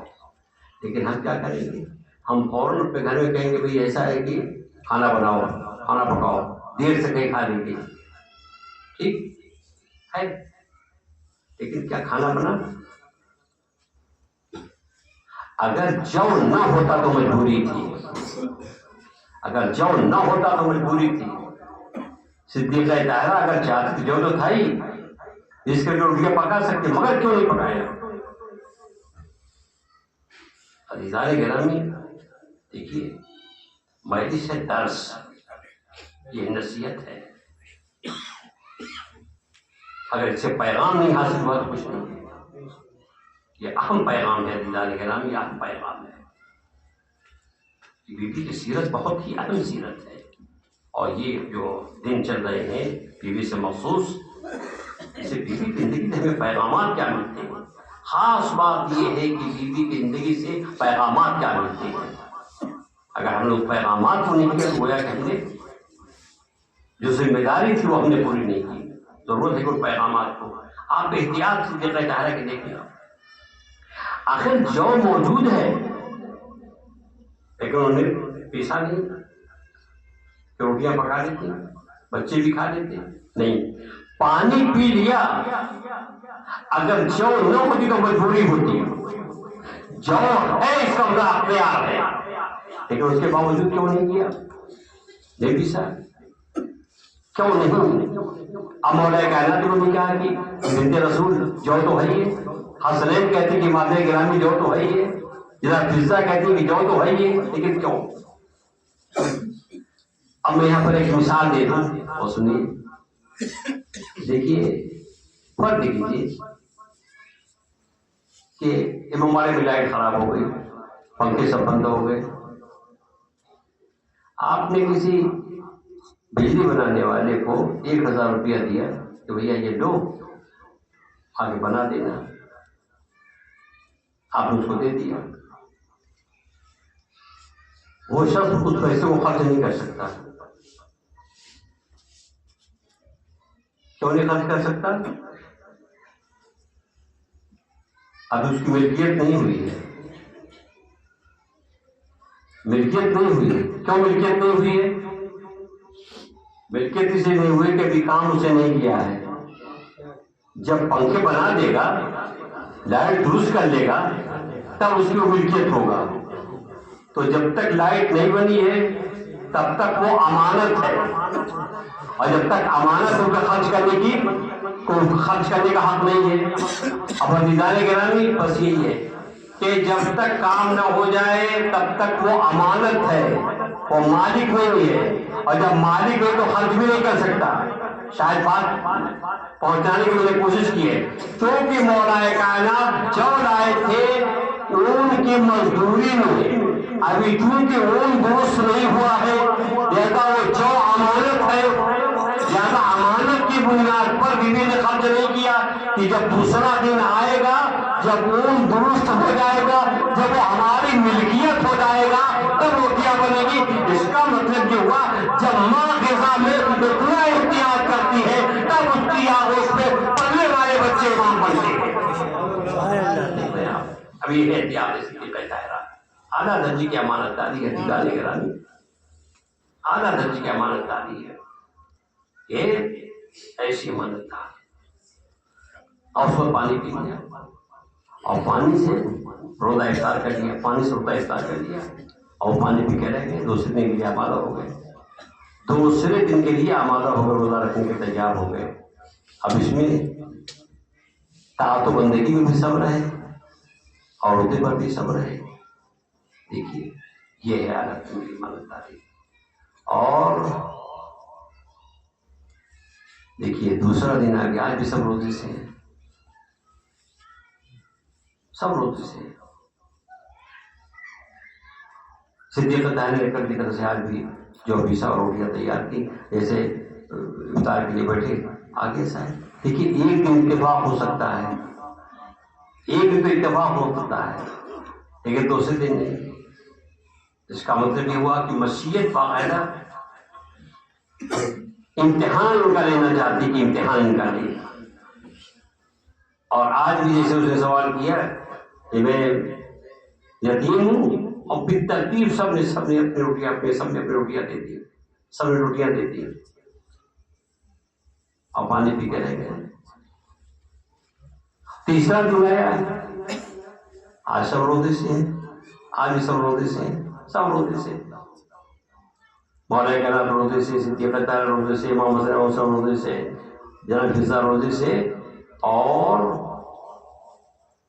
Speaker 1: لیکن ہم کیا کریں گے, ہم فوراً اپنے گھر میں کہیں گے بھائی ایسا ہے کہ کھانا بناؤ, کھانا پکاؤ, دیر سے کہیں کھا لیں گے, ٹھیک ہے. لیکن کیا کھانا بنا؟ اگر جو نہ ہوتا تو مجبوری تھی, اگر جو نہ ہوتا تو مجبوری تھی. صدیقہ طاہرہ اگر چاہتی جو تو تھا ہی, جس کے روٹیاں پکا سکتے, مگر کیوں نہیں پکایا؟ عزیزان گرامی دیکھیے, مجلس ہے درس, یہ نصیحت ہے. اگر اس سے پیغام نہیں حاصل ہوا تو کچھ نہیں ہے. یہ اہم پیغام ہے عزیزان گرامی, یہ اہم پیغام ہے. بیوی کی سیرت بہت ہی اہم سیرت ہے, اور یہ جو دن چل رہے ہیں بیوی سے مخصوص, اسے بیوی کی زندگی سے ہمیں پیغامات کیا ملتے ہیں. خاص بات یہ ہے کہ بیوی کی زندگی سے پیغامات کیا ملتے ہیں. اگر ہم نے اس پیغامات کو نہیں کیا تو گویا کہ ہم نے جو ذمہ داری تھی وہ ہم نے پوری نہیں کی. ضرورت ہے کہ پیغامات کو آپ احتیاط سے دیکھنا چاہ رہے کہ دیکھیں آخر جو موجود ہے, لیکن انہوں نے پیسا نہیں کہ روٹیاں پکا لیتے, بچے بھی کھا لیتے نہیں. پانی پی لیا, اگر جو نہ ہوتی تو مجبوری ہوتی. جو ہے اس کا مطلب اختیار ہے, لیکن اس کے باوجود کیوں نہیں کیا؟ نہیں پیسا, کیوں نہیں؟ اب مولا کائنات انہوں نے کہا کہ بنت رسول جو تو ہے ہی ہے, حسنین کہتے کہ مادہ گرامی جو تو ہے ہی ہے, جناب فضا کہتے کہ جو تو ہے ہی ہے, لیکن کیوں؟ اب میں یہاں پر ایک مثال دے دوں اور سنیے. دیکھیے فرض کیجیے کہ امام والے میں لائٹ خراب ہو گئی, پنکھے سب بند ہو گئے. آپ نے کسی بجلی بنانے والے کو 1000 روپیہ دیا کہ بھیا یہ لو, آگے بنا دینا. آپ نے اس کو دے دیا. وہ شخص اس پیسے کو خرچ نہیں کر سکتا. کیوں نہیں خرچ کر سکتا؟ اب اس کی ملکیت نہیں ہوئی ہے. ملکیت نہیں ہوئی ہے. کیوں ملکیت نہیں ہوئی ہے؟ ملکیت اسے نہیں ہوئی کہ ابھی کام اسے نہیں کیا ہے. جب پنکھے بنا دے گا, لائٹ درست کر لے گا, تب اس کی ملکیت ہوگا. تو جب تک لائٹ نہیں بنی ہے تب تک وہ امانت ہے, اور جب تک امانت ہے اسے خرچ کرنے کی کوئی خرچ کرنے کا حق نہیں ہے. اب عزیزان گرامی بس یہی ہے کہ جب تک کام نہ ہو جائے تب تک وہ امانت ہے, وہ مالک نہیں ہے, اور جب مالک ہے تو خرچ بھی نہیں کر سکتا. شاید بات پہنچانے کی میں نے کوشش کی ہے. کیونکہ مولا کائنات جو لائے تھے اون کی مزدوری میں ابھی چونکہ اون درست نہیں ہوا ہے, لہذا وہ جو امانت ہے, لہذا امانت کی بنیاد پر بیوی نے خرچ نہیں کیا. کہ جب دوسرا دن آئے گا, جب اون درست ہو جائے گا, جب وہ ہماری ملکیت ہو جائے گا, تب روٹیاں بنے گی. اس کا مطلب یہ ہوا جب ماں غذا میں اتنا احتیاط کرتی ہے تب اس کی آگوش میں پلنے والے بچے امام بنتے ہیں. اب یہ احتیاط اس کی کہتا ہے اعلیٰ درجے کی امانت داری ہے. دیدار گرامی اعلیٰ درجے کی امانت داری ہے. یہ ایسی امانت داری, اور اس کو پانی پی لیا, اور پانی سے روزہ افطار کر لیا, پانی سے روزہ افطار کر لیا, اور پانی پی کے رہ گئے. دوسرے دن کے لیے آمادہ ہو گئے, دوسرے دن کے لیے آمادہ ہو گئے, روزہ رکھنے کے تیار ہو گئے. اب اس میں طاعت و بندگی میں بھی صبر ہے اور روزے پر بھی صبر ہے. دیکھیے یہ ہے اعلیٰ درجے کی امانت داری. اور دیکھیے دوسرا دن آ گیا, آج بھی سب روزے سے ہیں, سب روزے سے ہیں. صدیقہ طاہرہ نے کر کی طرف سے آج بھی جو پیسا اور روٹیاں تیار کی, جیسے افطار کے لیے بیٹھے آگے سائے. دیکھیے ایک دن اتفاق ہو سکتا ہے, ایک دن تو اتفاق ہو سکتا ہے, لیکن دوسرے دن نہیں. اس کا مطلب یہ ہوا کہ مشیت باقاعدہ امتحان ان کا لینا چاہتی کہ امتحان ان کا لے. اور آج بھی جیسے اس نے سوال کیا کہ میں یتیم ہوں, اور پھر ترتیب سب نے اپنی روٹیاں دے دی, سب نے روٹیاں دے دی اور پانی پی کے رہ گئے. تیسرا جو آیا آج سب روزے سے ہیں, آج بھی سب روزے سے ہیں, سب روزے سے. مولا کرام روزے سے, صدیق اکبر روزے سے, امام حسن روزے سے, جناب فضا روزے سے. اور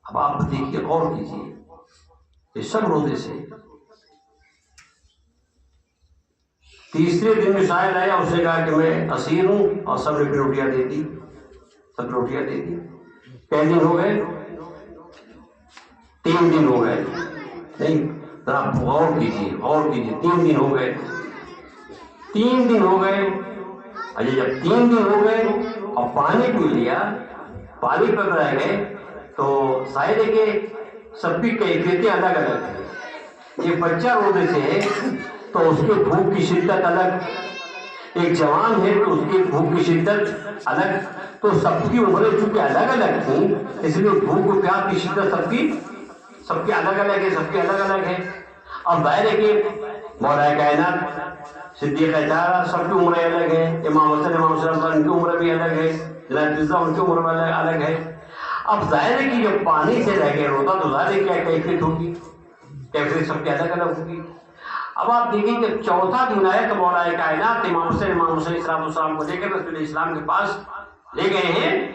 Speaker 1: اب آپ دیکھیے, غور کیجیے, یہ سب روزے سے. تیسرے دن میں شاید آیا, اس نے کہا کہ میں اسیر ہوں, اور سب نے پھر روٹیاں دے دی, سب روٹیاں دے دی. کئی دن ہو گئے, 3 دن ہو گئے. نہیں ذرا غور کیجیے, غور کیجیے, 3 دن ہو گئے, 3 دن ہو گئے. اچھا جب 3 دن ہو گئے اور پانی پی لیا, پانی پر رہ گئے, تو ظاہر ہے کہ سب کی کیفیتیں الگ الگ ہیں. ایک بچہ روزے سے ہے تو اس کے بھوک کی شدت الگ, ایک جوان ہے تو اس کی بھوک کی شدت الگ. تو سب کی عمریں چونکہ الگ الگ تھیں, اس لیے بھوک و پیاس کی شدت سب کی الگ الگ ہے, سب کی الگ الگ ہے. اب ظاہر ہے کہ مولا کائنات صدیق اکبر سب کی عمریں الگ ہیں, امام حسن ان کی عمر بھی الگ ہے, جناب فضا ان کی عمر الگ ہے. اب ظاہر ہے کہ جب پانی سے رہ گئے روزہ, تو ظاہر ہے کیا کیفیت ہوگی, کیفیت سب کی الگ الگ ہوگی. اب آپ دیکھیں کہ چوتھا دن آیا تو مولا کائنات امام حسین السلام کو لے کر رسول اسلام کے پاس لے گئے ہیں.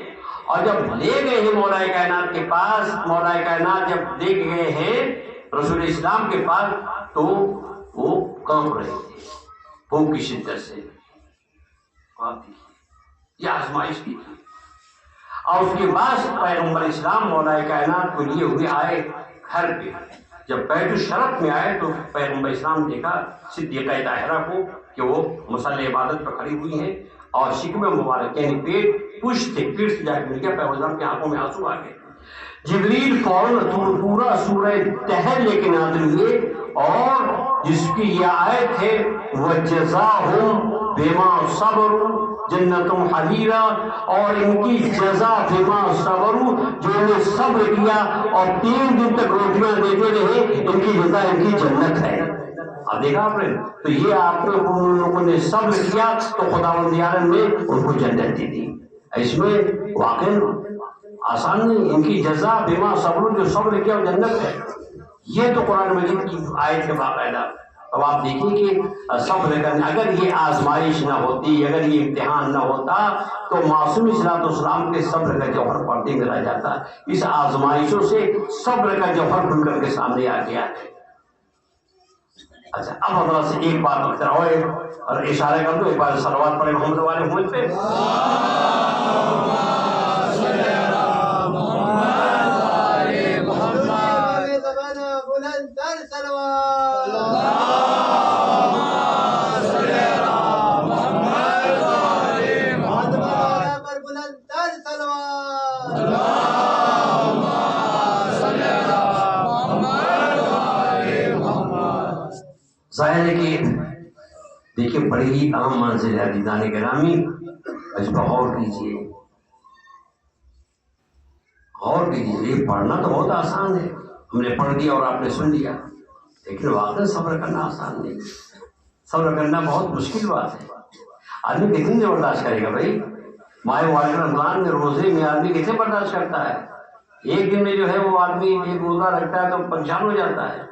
Speaker 1: اور جب لے گئے ہیں مولا کائنات کے پاس, مولا کائنات جب لے گئے ہیں رسول اسلام کے پاس, تو وہ کانپ رہے تھے بھوک کی شدت سے. یہ آزمائش کی تھی. اور اس کے بعد پیغمبر اسلام مولا کائنات کو لیے ہوئے آئے گھر پہ. جب بیت الشرف میں آئے تو پیغمبر اسلام دیکھا صدیقہ طاہرہ کو کہ وہ مصلی عبادت پر کھڑی ہوئی ہیں, اور شکم مبارک یعنی پیٹ پشت سے جا کے مل گیا. پیغمبر کی آنکھوں میں آنسو آ گئے. جبریل فوراً پورا سورہ طحر لے کے نازل ہوئے, اور جس کی یہ آیت ہے وَجَزَاهُمْ بِمَا صَبَرُوا جنتم حریرا, اور ان کی جزا بما صبروا, جو انہوں نے صبر کیا اور 3 دن تک روٹیاں دیتے رہے, ان کی جزا ان کی جنت ہے. اب دیکھا آپ نے, تو یہ آپ نے ان لوگوں نے صبر کیا تو خداوند عالم نے ان کو جنت دی دی. اس میں واقعی آسان نہیں, ان کی جزا بما صبروا, جو صبر کیا وہ جنت ہے. یہ تو قرآن مجید کی آیت ہے باقاعدہ. اب آپ دیکھیں کہ صبر کرنے, اگر یہ آزمائش نہ ہوتی, اگر یہ امتحان نہ ہوتا, تو معصوم صلوات والسلام کے صبر کا جوہر پردے میں رہ جاتا. اس آزمائشوں سے صبر کا جوہر کھل کر کے سامنے آ گیا ہے. اچھا اب حضرت سے ایک بات اختراع ہوئے اور اشارہ کر دو, ایک بار صلوات پڑھے محمد والے محمد پہ. ظاہر ہے کہ دیکھیے بڑی ہی اہم منزل ہے عزیزان گرامی. اس پر غور کیجیے, غور کیجیے. یہ پڑھنا تو بہت آسان ہے, ہم نے پڑھ دیا اور آپ نے سن لیا, لیکن واقعی صبر کرنا آسان نہیں. صبر کرنا بہت مشکل بات ہے. آدمی کتنی دیر برداشت کرے گا بھائی؟ ماہ مبارک رمضان میں روزے میں آدمی کیسے برداشت کرتا ہے؟ ایک دن میں جو ہے وہ آدمی ایک روزہ رکھتا ہے تو پریشان ہو جاتا ہے.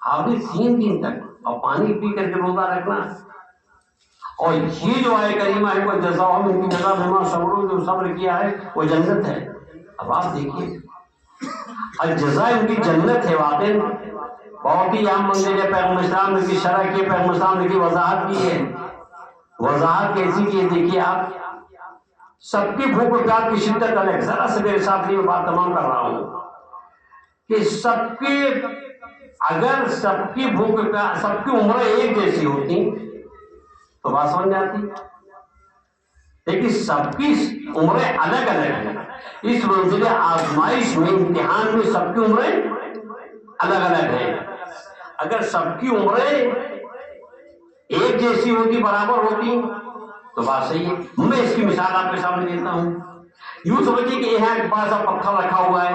Speaker 1: آپ نے 3 دن تک اور پانی پی کر کے روزہ رکھنا, اور یہ جو آئے کریمہ ہے وہ جزاؤہم, ان کی جزا بما صبروا, جو صبر کیا ہے وہ جنت ہے. اب آپ دیکھیے الجزا ان کی جنت ہے. واقعی بہت ہی اہم منزل ہے. پیغمبر اسلام نے کی شرح کی, پیغمبر اسلام نے کی وضاحت کی ہے. وضاحت کیسی کی ہے دیکھیے آپ. سب کی بھوک و پیاس کی شدت الگ. ذرا سے میرے ساتھ میں بات تمام کر رہا ہوں کہ سب کے, اگر سب کی بھوک پیاس, سب کی عمریں ایک جیسی ہوتی تو بات سمجھ میں آتی. لیکن سب کی عمریں الگ الگ ہیں. اس منزل آزمائش میں، امتحان میں سب کی عمریں الگ الگ ہیں. اگر سب کی عمریں ایک جیسی ہوتی، برابر ہوتی تو بات صحیح ہے. میں اس کی مثال آپ کے سامنے دیتا ہوں. یوں سمجھیے کہ یہاں ایک بڑا سا پتھر رکھا ہوا ہے،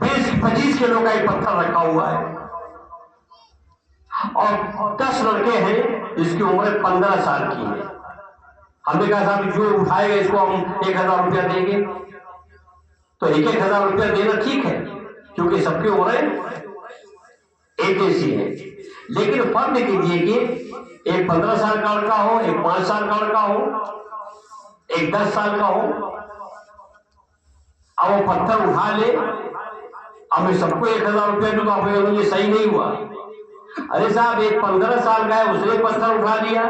Speaker 1: 20-25 کلو کا ایک پتھر رکھا ہوا ہے، اور 10 لڑکے ہیں جس کی عمر 15 سال کی ہے. ہم نے کہا صاحب جو اٹھائے گا اس کو ہم 1000 روپیہ دیں گے. تو 1000 روپیہ دینا ٹھیک ہے کیونکہ سب کی عمریں ایک جیسی ہے. لیکن فرض کیجیے کہ ایک 15 سال کا لڑکا ہو، ایک 5 سال کا لڑکا ہو، ایک 10 سال کا ہو. اب وہ پتھر اٹھا لے، اب میں سب کو 1000 روپیہ دوں تو آپ یہ صحیح نہیں ہوا. ارے صاحب ایک 15 سال کا ہے، اس نے پتھر اٹھا لیا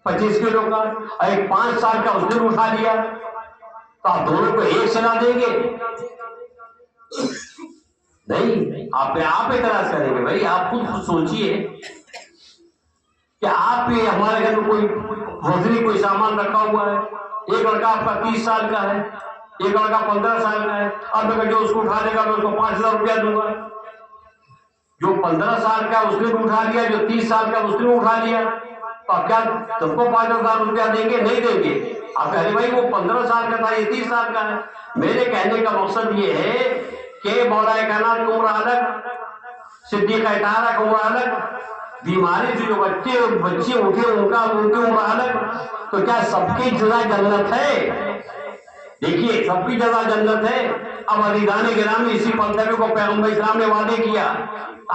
Speaker 1: 25 کلو کا، اور ایک 5 سال کا اس نے اٹھا لیا، تو آپ دونوں کو ایک سزا دیں گے؟ نہیں. آپ اعتراض کریں گے. بھائی آپ خود سوچئے کہ آپ ہمارے گھر میں کوئی گروسری کوئی سامان رکھا ہوا ہے. ایک لڑکا آپ کا 30 سال کا ہے، ایک لڑکا 15 سال کا ہے. اب میں جو اس کو اٹھا دے گا میں اس کو 5000 روپیہ دوں گا. جو 15 سال کا اس نے بھی اٹھا لیا، جو 30 سال کا اس نے اٹھا لیا، تو آپ کیا سب کو 5000 روپیہ دیں گے؟ نہیں دیں گے. آپ کہہ رہے بھائی وہ 15 سال کا تھا، یہ 30 سال کا ہے. میرے کہنے کا مقصد یہ ہے کہ مولا کائنات کی عمر الگ، صدیق اطہارہ کی عمر الگ، بیماری سے جو بچے اٹھے ان کی عمر الگ. تو کیا سب کی جزا جنت ہے؟ دیکھیے سب کی جزا جنت ہے. اب عزیزان گرامی اسی مرتبے کو پیغمبر اسلام نے وعدے کیا،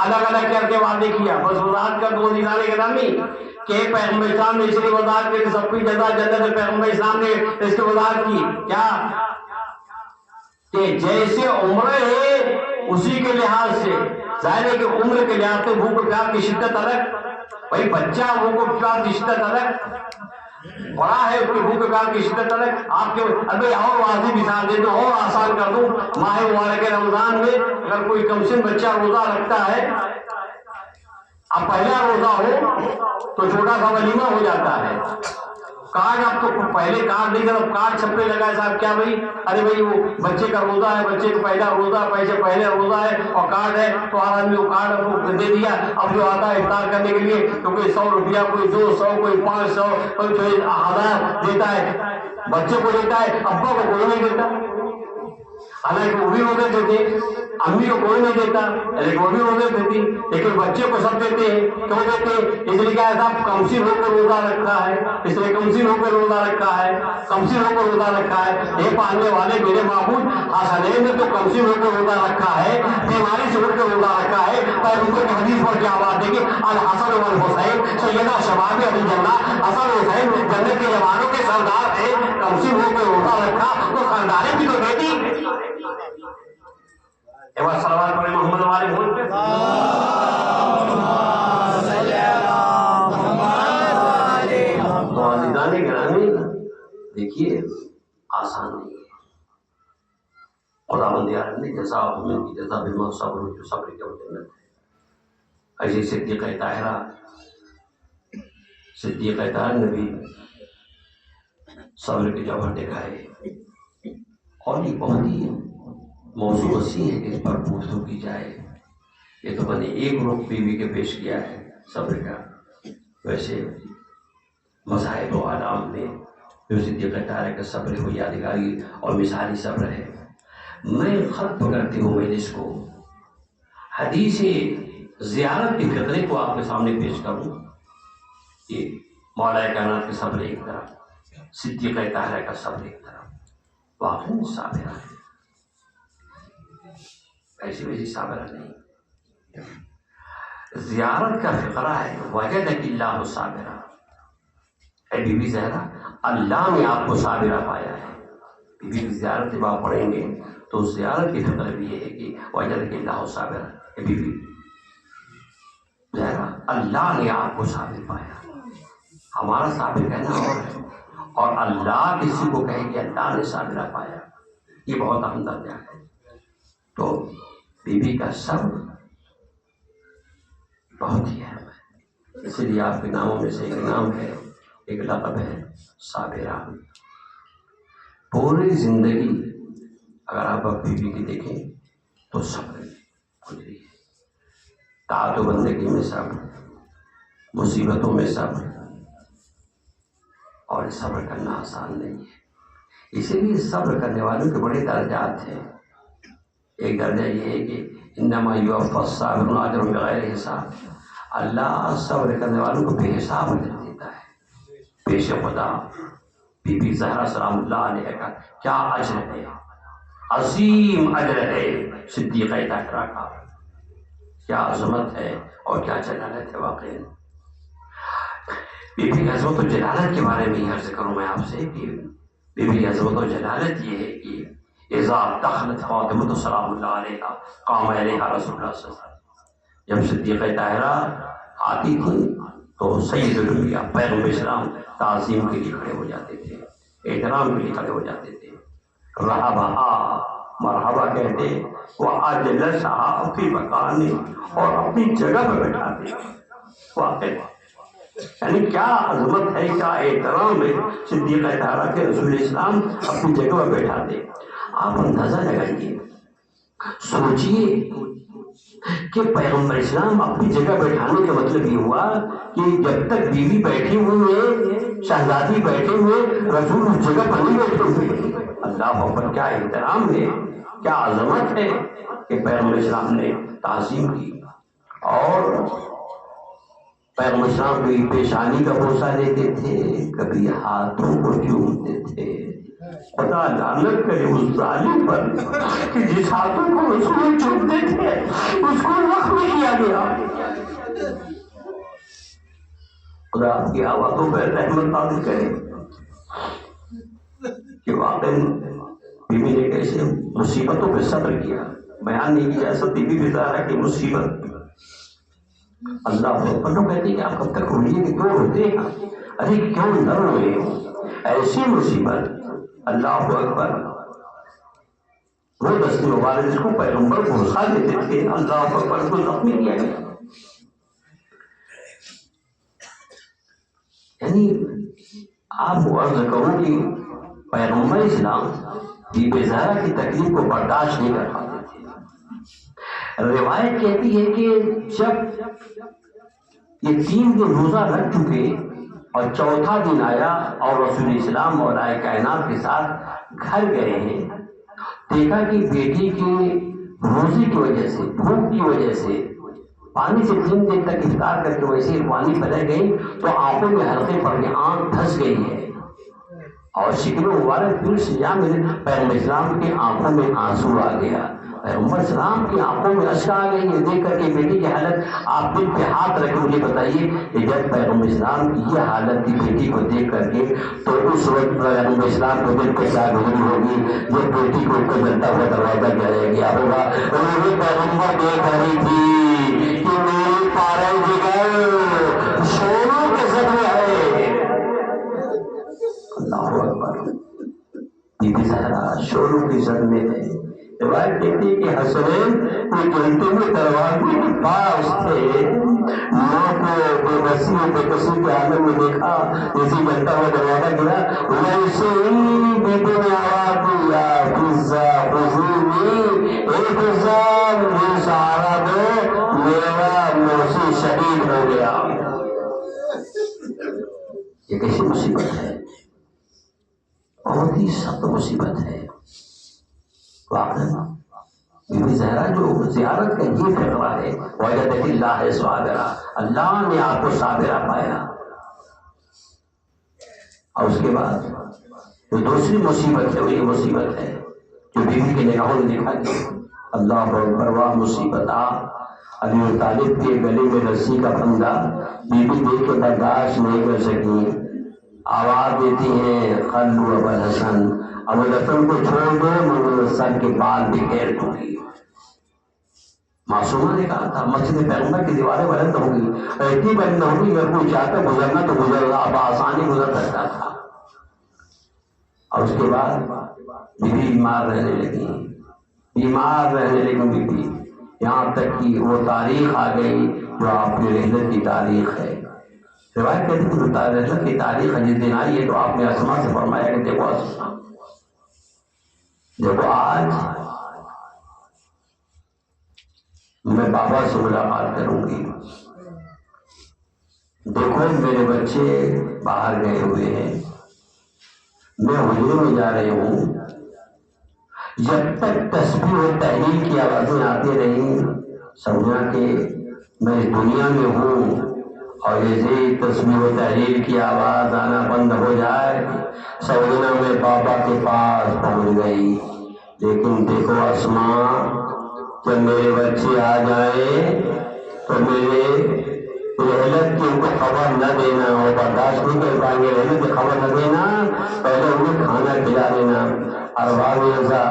Speaker 1: الگ الگ کر کے وعدے کیا. بس وضاحت کر دو عزیزان گرامی کہ پیغمبر اسلام نے اس لیے وضاحت کی کہ سب کی جزا جنت ہے. پیغمبر اسلام نے اس کی وضاحت کی کیا کہ جیسے عمر ہے اسی کے لحاظ سے، ظاہر ہے کہ عمر کے لحاظ سے بھوک اور پیاس کی شدت الگ. بھائی بچہ بھوک اور پیاس کی شدت الگ، بڑا ہے اس کی بھوک اور پیاس کی شدت الگ. آپ کے ابھی اور واضح مثال دے دوں اور آسان کر دوں. ماہ مبارک رمضان میں اگر کوئی کمسن بچہ روزہ رکھتا ہے، اب پہلا روزہ ہو تو چھوٹا سا ولیمہ ہو جاتا ہے. کارڈ آپ کو پہلے کارڈ نہیں کر، کارڈ چھپنے لگا ہے صاحب. کیا بھائی؟ ارے بھائی وہ بچے کا روزہ ہے، بچے کا پہلا روزہ، پہلے روزہ ہے اور کارڈ ہے، تو ہر آدمی کو کارڈ آپ کو دے دیا. اب جو آتا ہے افطار کرنے کے لیے تو کوئی 100 روپیہ، کوئی 200، کوئی 500، کوئی 1000 دیتا ہے. بچے کو دیتا ہے، ابا کو کوئی نہیں دیتا. حالانکہ وہ بھی روزے دیتے، امی کو کوئی نہیں دیتا لیکن وہ بھی روزے دیتی، لیکن بچے کو سب دیتے ہیں. کیوں دیتے ہیں؟ اس لیے کیا ہے کمسن ہو کر روزہ رکھا ہے، اس لیے کمسن ہو کر روزہ رکھا ہے، کمسن ہو کر روزہ رکھا ہے. یہ پالنے والے میرے معبود حسنین نے تو کمسن ہو کر روزہ رکھا ہے، بیماری سے اٹھ کر روزہ رکھا ہے. پیغمبر کی حدیث پر کیا بات ہے کہ الحسن والحسین سیدہ شباب اہل جنہ، حسن حسین جنت کے جوانوں کے سردار تھے. کمسن ہو کر روزہ رکھا تو سرداریں بھی تو بیٹی. ایک بار صلوات پڑھیں محمد والے بھول پہ. گرامی دیکھیے آسان نہیں ہے. خدا بندی عالم نے جزا مومن کی جزا بما صبر جو صبر کے جنت ہے. ایسے صدیقہ طاہرہ نے بھی صبر کے جوہر دکھائے. اور یہ بہت ہی موضوع وسیع ہے کہ اس پر گفتگو کی جائے. یہ تو میں نے ایک رخ بیوی کے پیش کیا ہے صبر کا. ویسے مذاہب و آداب میں جو صدیقہ طاہرہ کا صبر ہو یادگاری اور مثالی صبر ہے. میں ختم کرتے ہوں مجلس کو حدیث زیارت کے فقرے کو آپ کے سامنے پیش کروں کہ مولا کائنات کے صبر ایک طرف، صدیقہ طاہرہ کا صبر ایک طرف. واقعی صابرہ ہے، ایسی ویسی صابرہ نہیں. زیارت کا فقرہ ہے وجدک اللہ صابرہ. اے بی بی زہرا، اللہ نے آپ کو صابرہ پایا ہے. بی بی کی زیارت جب آپ پڑھیں گے تو زیارت کی فقرہ بھی یہ ہے کہ وجدک اللہ صابرہ. اے بی بی زہرا، اللہ نے آپ کو صابر پایا. ہمارا صابر کہنا اور ہے، اور اللہ کسی کو کہے کہ اللہ نے صابرہ پایا، یہ بہت اہم درجہ ہے. تو بی بی کا صبر بہت ہی اہم ہے. اسی لیے آپ کے ناموں میں سے ایک نام ہے، ایک لقب ہے صابرہ. پوری زندگی اگر آپ بیوی کی دیکھیں تو صبر گزری ہے، طاعت و بندگی میں صبر، مصیبتوں میں صبر، اور صبر کرنا آسان نہیں ہے۔ اسی لیے صبر کرنے والوں کے بڑے درجات ہیں۔ ایک درجہ یہ ہے کہ انما یوفی الصابرون اجرهم بغیر حساب، اللہ صبر کرنے والوں کو بے حساب اجر دیتا ہے۔ پیش خدا بی بی زہرا سلام اللہ علیہ کا کیا اجر ہے، عظیم اجر ہے صدیقہ طاہرہ کا، کیا عظمت ہے اور کیا جلالت ہے واقعی۔ بی بی عظمت و جلالت کے بارے میں عرض کروں میں آپ سے کہ بی بی عظمت و جلالت یہ ہے کہ اذا دخلت فاطمہ سلام اللہ علیہ قام علیہا رسول اللہ صلی اللہ علیہ وسلم، جب صدیقہ طاہرہ آتی تھی تو سید الانبیاء پیغمبر اسلام تعظیم کے لیے کھڑے ہو جاتے تھے، احترام کے لیے کھڑے ہو جاتے تھے، رحبا مرحبا کہتے، وہ اجلسہا فی مکانے، اور اپنی جگہ پر بٹھاتے۔ واقعی یعنی کیا عظمت ہے، کیا احترام ہے صدیقہ طاہرہ کے، رسول اسلام اپنی جگہ پر بیٹھاتے۔ آپ اندازہ لگائیے، سوچئے کہ پیغمبر اسلام اپنی جگہ بیٹھانے کا مطلب یہ ہوا کہ جب تک بیوی بیٹھی ہوئی ہے، شہزادی بیٹھے ہوئے، رسول اس جگہ پر نہیں بیٹھے ہوئے۔ اللہ اکبر، کیا احترام ہے، کیا عظمت ہے کہ پیغمبر اسلام نے تعظیم کی۔ اور پیغمبر اسلام کبھی پیشانی کا بوسہ لیتے تھے، کبھی ہاتھوں کو چومتے تھے۔ خدا لعنت کرے اس ظالم پر کہ جس ہاتھوں کو رسول چومتے تھے اس کو زخمی کیا گیا۔ خدا آپ کی آوازوں پر رحمت نازل کرے کہ واقعی بیوی نے کیسے مصیبتوں پہ صبر کیا، بیان نہیں کیا سکتی بیوی زہرا کی مصیبت۔ اللہ لوگ کہتے ہیں کہ آپ کب تک روئیے کہ کیوں روتے ہیں، ارے کیوں نہ روئے، ایسی مصیبت۔ اللہ اکبر، وہ دست مبارک جس کو پیغمبر بوسہ دیتے تھے، اللہ اکبر، کو زخمی کیا گیا۔ یعنی آپ کو عرض کروں کہ پیغمبر اسلام بی بی زہرا کی تکلیف کو برداشت نہیں کر پاتے تھے۔ روایت کہتی ہے کہ جب یہ 3 دن روزہ رکھ چکے اور چوتھا دن آیا اور رسول اسلام مولا کائنات کے ساتھ گھر گئے ہیں، دیکھا کہ بیٹی کے روزے کی وجہ سے، بھوک کی وجہ سے، پانی سے 3 دن تک افطار کر کے ویسے پانی پلے گئی تو آنکھوں میں حلقے پڑ کے آنکھ دھس گئی ہے اور شکل مبارک پھر سجا میں پیغمبر اسلام کی آنکھوں میں آنسو آ گیا، پیغمبر اسلام کی آنکھوں میں اشک آ گئی یہ دیکھ کر کے بیٹی کی حالت۔ آپ دل پہ ہاتھ رکھ مجھے بتائیے کہ جب پیغمبر اسلام کی یہ حالت تھی بیٹی کو دیکھ کر کے تو اس وقت پیغمبر اسلام کو دل کو کیا گزری ہوگی جب بیٹی کو جلتا ہوا دروازہ جلایا گیا ہوگا۔ پیغمبر دیکھ رہی تھی کہ میری پارے جگر شوروں کے صدمے ہے۔ اللہ اکبر، بی بی زہرا شوروں کی زد میں ہے۔ روایت کہتی ہے کہ حسنین وہ جلتے ہوئے دروازے کے پاس تھے، ماں کو بے بسی و بے کسی کے عالم میں دیکھا، جیسے جلتا ہوا دروازہ گرا، ویسے ہی بی بی نے آواز دی، یا فضا خذونی، اے فضا مجھے سہارا دو، میرا موسی شہید ہو گیا۔ یہ کیسی مصیبت ہے، بہت ہی سخت مصیبت ہے۔ واقعی بی بی زہرا جو زیارت کا یہ فقرہ ہے، وجدت اللہ صابرہ، اللہ نے آپ کو صابرہ پایا۔ اور اس کے بعد جو دوسری مصیبت ہے وہ یہ مصیبت ہے جو بی بی کے نگاہوں نے دیکھا کہ اللہ اکبر، واہ مصیبت۔ علی طالب کے گلے میں رسی کا پھندا بی بی دیکھ کے برداشت نہیں کر سکی، آواز دیتی ہیں خلو ابو الحسن، ابو الحسن کو چھوڑ دو، میں سر کے بال بکھیر دوں گی۔ معصومہ نے کہا تھا مسجد پیغمبر کی دیواریں بلند ہوگی، ایسی بلند ہوگی اگر کوئی چاہتا گزرنا تو گزر رہا، بآسانی گزر سکتا تھا۔ اور اس کے بعد بیوی بیمار رہنے لگی، بیمار رہنے لگی بیوی، یہاں تک کہ وہ تاریخ آ گئی جو آپ کی رحلت کی تاریخ ہے۔ روایت کہتی ہے کہ رحلت کی تاریخ جس دن آئی ہے تو آپ نے اسما سے فرمایا کہ دیکھو اسما، دیکھو آج میں بابا سے ملاقات کروں گی، دیکھو میرے بچے باہر گئے ہوئے ہیں، میں حجرے میں جا رہی ہوں، جب تک تسبیح و تحلیل کی آوازیں آتی رہی سمجھا کہ میں اس دنیا میں ہوں، اور جیسے ہی تسبیح و تحلیل کی آواز آنا بند ہو جائے سمجھنا میں بابا کے پاس پہنچ گئی۔ لیکن دیکھو اسماء، جب میرے بچے آ جائیں تو میرے رحلت کی ان کو خبر نہ دینا، اور برداشت نہیں کر پائیں گے، رحلت کی خبر نہ دینا، پہلے انہیں کھانا کھلا دینا۔ ارباب ایسا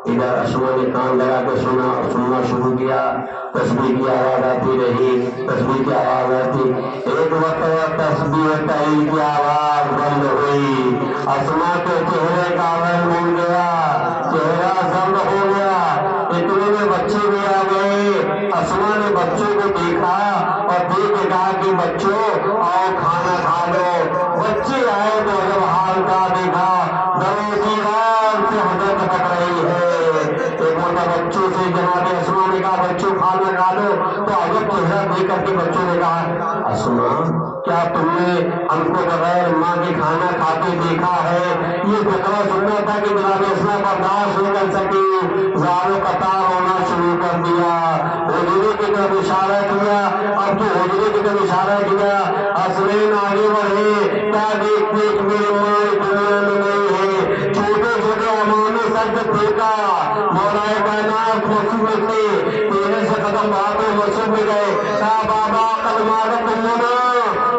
Speaker 1: ادھر اسماء نے کان لگا کے سننا شروع کیا، تسبیح کی آواز آتی رہی، تسبیح کی آواز آتی، ایک وقت تسبیح و تحلیل کی آواز بند ہوئی، اسماء کے چہرے کا رنگ مڑ گیا، چہرہ زرد ہو گیا، اتنے میں بچے بھی آ گئے۔ اسماء نے بچوں کو دیکھا اور دیکھ کے کہا کہ بچوں آؤ کھانا کھا لو۔ بچے آئے تو جب حال کا دیکھا دیوار سے حضرت پک رہی ہے۔ ایک مرتبہ بچوں سے جناب اسماء نے کہا بچوں کھانا کھا لو، تو حضرت چہرہ دیکھ کر کے بچوں نے کہا اسماء کیا تم نے ہم کو بغیر ماں کے کھانا کھاتے دیکھا ہے؟ یہ فقرہ سننا تھا کہ جناب اسماء برداشت نہیں کر سکی، زار و قطار ہونا شروع کر دیا، حجرے کی طرف اشارہ کیا، اب تو حجرے کی طرف اشارہ کیا، حسنین آگے بڑھے، کیا دیکھ دیکھ میری ماں دنیا میں نہیں ہے، چھوٹے چھوٹے امام نے سر سے پھینکا، مولا کائنات مسجد میں تھے، تیرے سے قدم بھاگے مسجد میں گئے، کہا بابا قد ماتت امنا،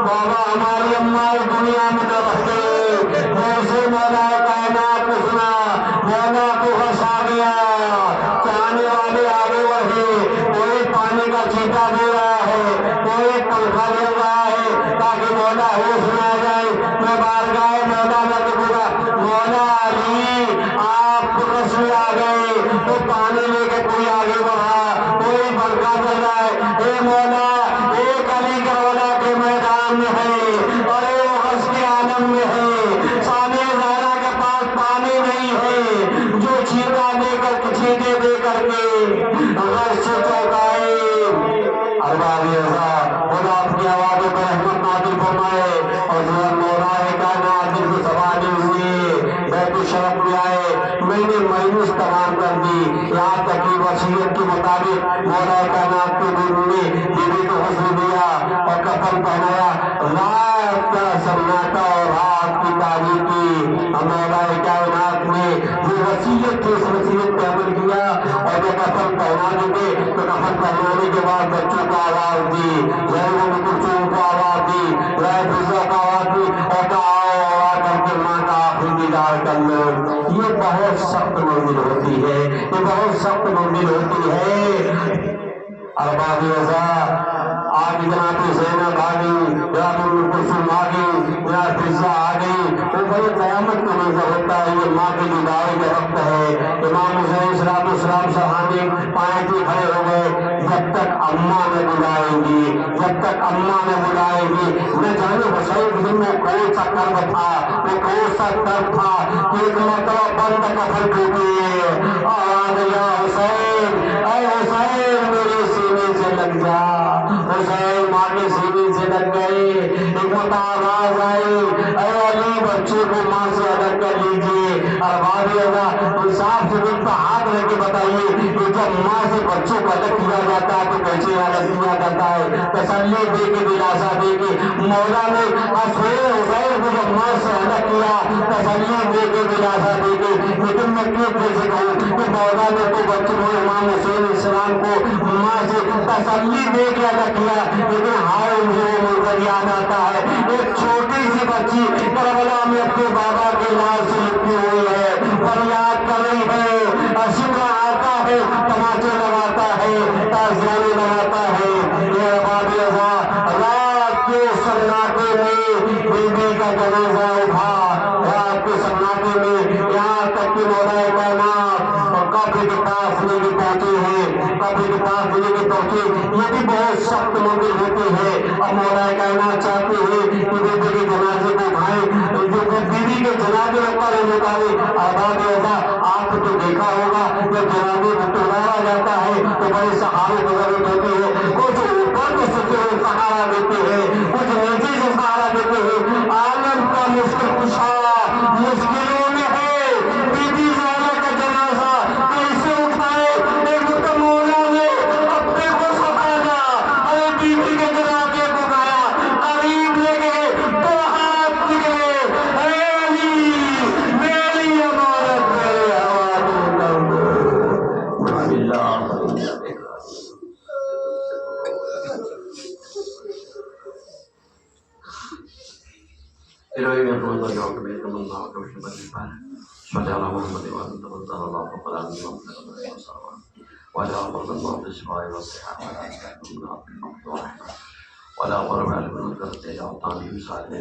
Speaker 1: بابا ہماری اماں اس دنیا میں نہ رہ گئے۔ جیسے مولا کائنات نے سنا مولا کو غش آ گیا، چاہنے والے آگے بڑھے، کوئی پانی کا چھینٹا دے رہا ہے، کوئی پنکھا دے رہا ہے تاکہ مولا ہوش میں آ جائے۔ میں بارگاہ مولا میں پوچھا مولا علی آپ غش میں آ گئے تو پانی لے کے کوئی آگے بڑھا، کوئی پنکھا چل رہا ہے، اے مولا ایک علی کربلا کے میدان میں ہے اور ایک غش کے عالم میں ہے، سامع زہرا کے پاس پانی نہیں ہے جو چھینٹا دے کر چھینٹے دے کر کے غش سے چوکائے۔ ارباب ایسا خدا اپنی آوازوں پر رحمت نازل فرمائے، اور جو مولا کائنات جن کو سواری ہوئے بیت الشرف میں آئے، میں نے مجلس تمام کر دی، یہاں تک کہ وصیت کے مطابق مولا کائنات کے بیوی کو حسن دیا اور کفن پہنایا، رات کا سناٹا اور رات کی تاریخ کی مولا کائنات نے جو وصیت تھی اس وصیت پہ عمل کیا، اور جو کفن پہنا دیں تو کفن پہنانے کے بعد بچوں کو آواز دی، زینب کلثوم کو آواز دی، فضا کو آواز دی، اور کہا آؤ کر کے ماں کا آخری دیدار کر لو۔ یہ بہت سخت منزل ہوتی ہے، یہ بہت سخت منزل ہوتی ہے۔ ارباب رضا آج جناب زینب آ گئی، جناب کلثوم آ گئی، جناب فضا آ گئی، وہ بڑے قیامت کا منظر ہوتا ہے، یہ ماں کے دیدار کا وقت ہے۔ امام حسین صلاح السلام صحابی پائیں پہ کھڑے ہو گئے، جب تک اماں نے بلائیں گی، جب تک اماں نے بلائیں گی، نہ جانے حسین کے دل میں کون سا کرب تھا، وہ کون سا درد تھا کہ ایک مرتبہ بند کفن ٹوٹی، آواز یا حسین، اے حسین میرے سینے سے لگ جا، حسین ماں کے سینے سے لگ گئے، ایک آواز آئی اے علی بچے کو ماں سے الگ کر لیجیے۔ ارباب انصاف سے دل پر ہاتھ رکھ کے بتائیے کہ جب ماں سے بچوں کو الگ کیا جاتا ہے تو کیسے الگ کیا جاتا ہے؟ تسلی دے کے دلاسا دے کے مولا نے حسین کو جب ماں سے الگ کیا تسلی دے کے دلاسا دے کے، لیکن میں کیوں کیسے کہوں کہ مولا نے تو بچوں کو امام حسین السلام کو ماں سے تسلی دے کے الگ کیا، لیکن ہائے مجھے وہ منظر یاد آتا ہے، ایک چھوٹی سی بچی کربلا میں اپنے بابا کے لاش سے لپٹی ہوئی ہے، فریاد کر رہی ہے، شکر آتا ہے، تماچے لگاتا ہے، تازیانے لگاتا ہے۔ یہ ارباب رضا رات کے سناٹے میں بیوی کا جنازہ اٹھا، رات کے سناٹے میں یہاں تک کہ مولا کائنات قبر کے پاس لے کے پہنچے ہیں، قبر کے پاس لے کے پہنچے، یہ بھی بہت سخت منزل ہوتی ہے۔ اب مولا کائنات چاہتے ہیں کہ بیوی کے جنازے کو اٹھائیں، جو بیوی کے جنازے پر ارباب رضا آپ تو دیکھا
Speaker 2: دیکھا ہوگا جب جنازے کو ٹکرایا جاتا ہے تو بڑے صحابے بزرگ ہوتے ہیں، کچھ اوپر کو سجے ہوئے سہارا دیتے ہیں، کچھ نیچے سے سہارا دیتے ہیں۔ عالم کا مشکل کشا مشکلوں میں ہے، بی بی زہرا کا جنازہ کیسے اٹھائے؟ ایک تو مولا نے اپنے کو سنبھالا، اور بی بی کے جنازے کو گایا، قریب لے گئے تو ہاتھ نکلے، اے علی میری امانت میرے حوالے کر دو۔
Speaker 1: اللہ إلهي يقول الله جواب بيت من الله وكوش بالإيمان صلى على محمد وعلى تبارك الله فقال عن الله وعلى أرض الله بالشفاء والصحة وعلى أسلام الله بالموت والرحمة وعلى غرب علم القدر إلى أوطانه بسعادة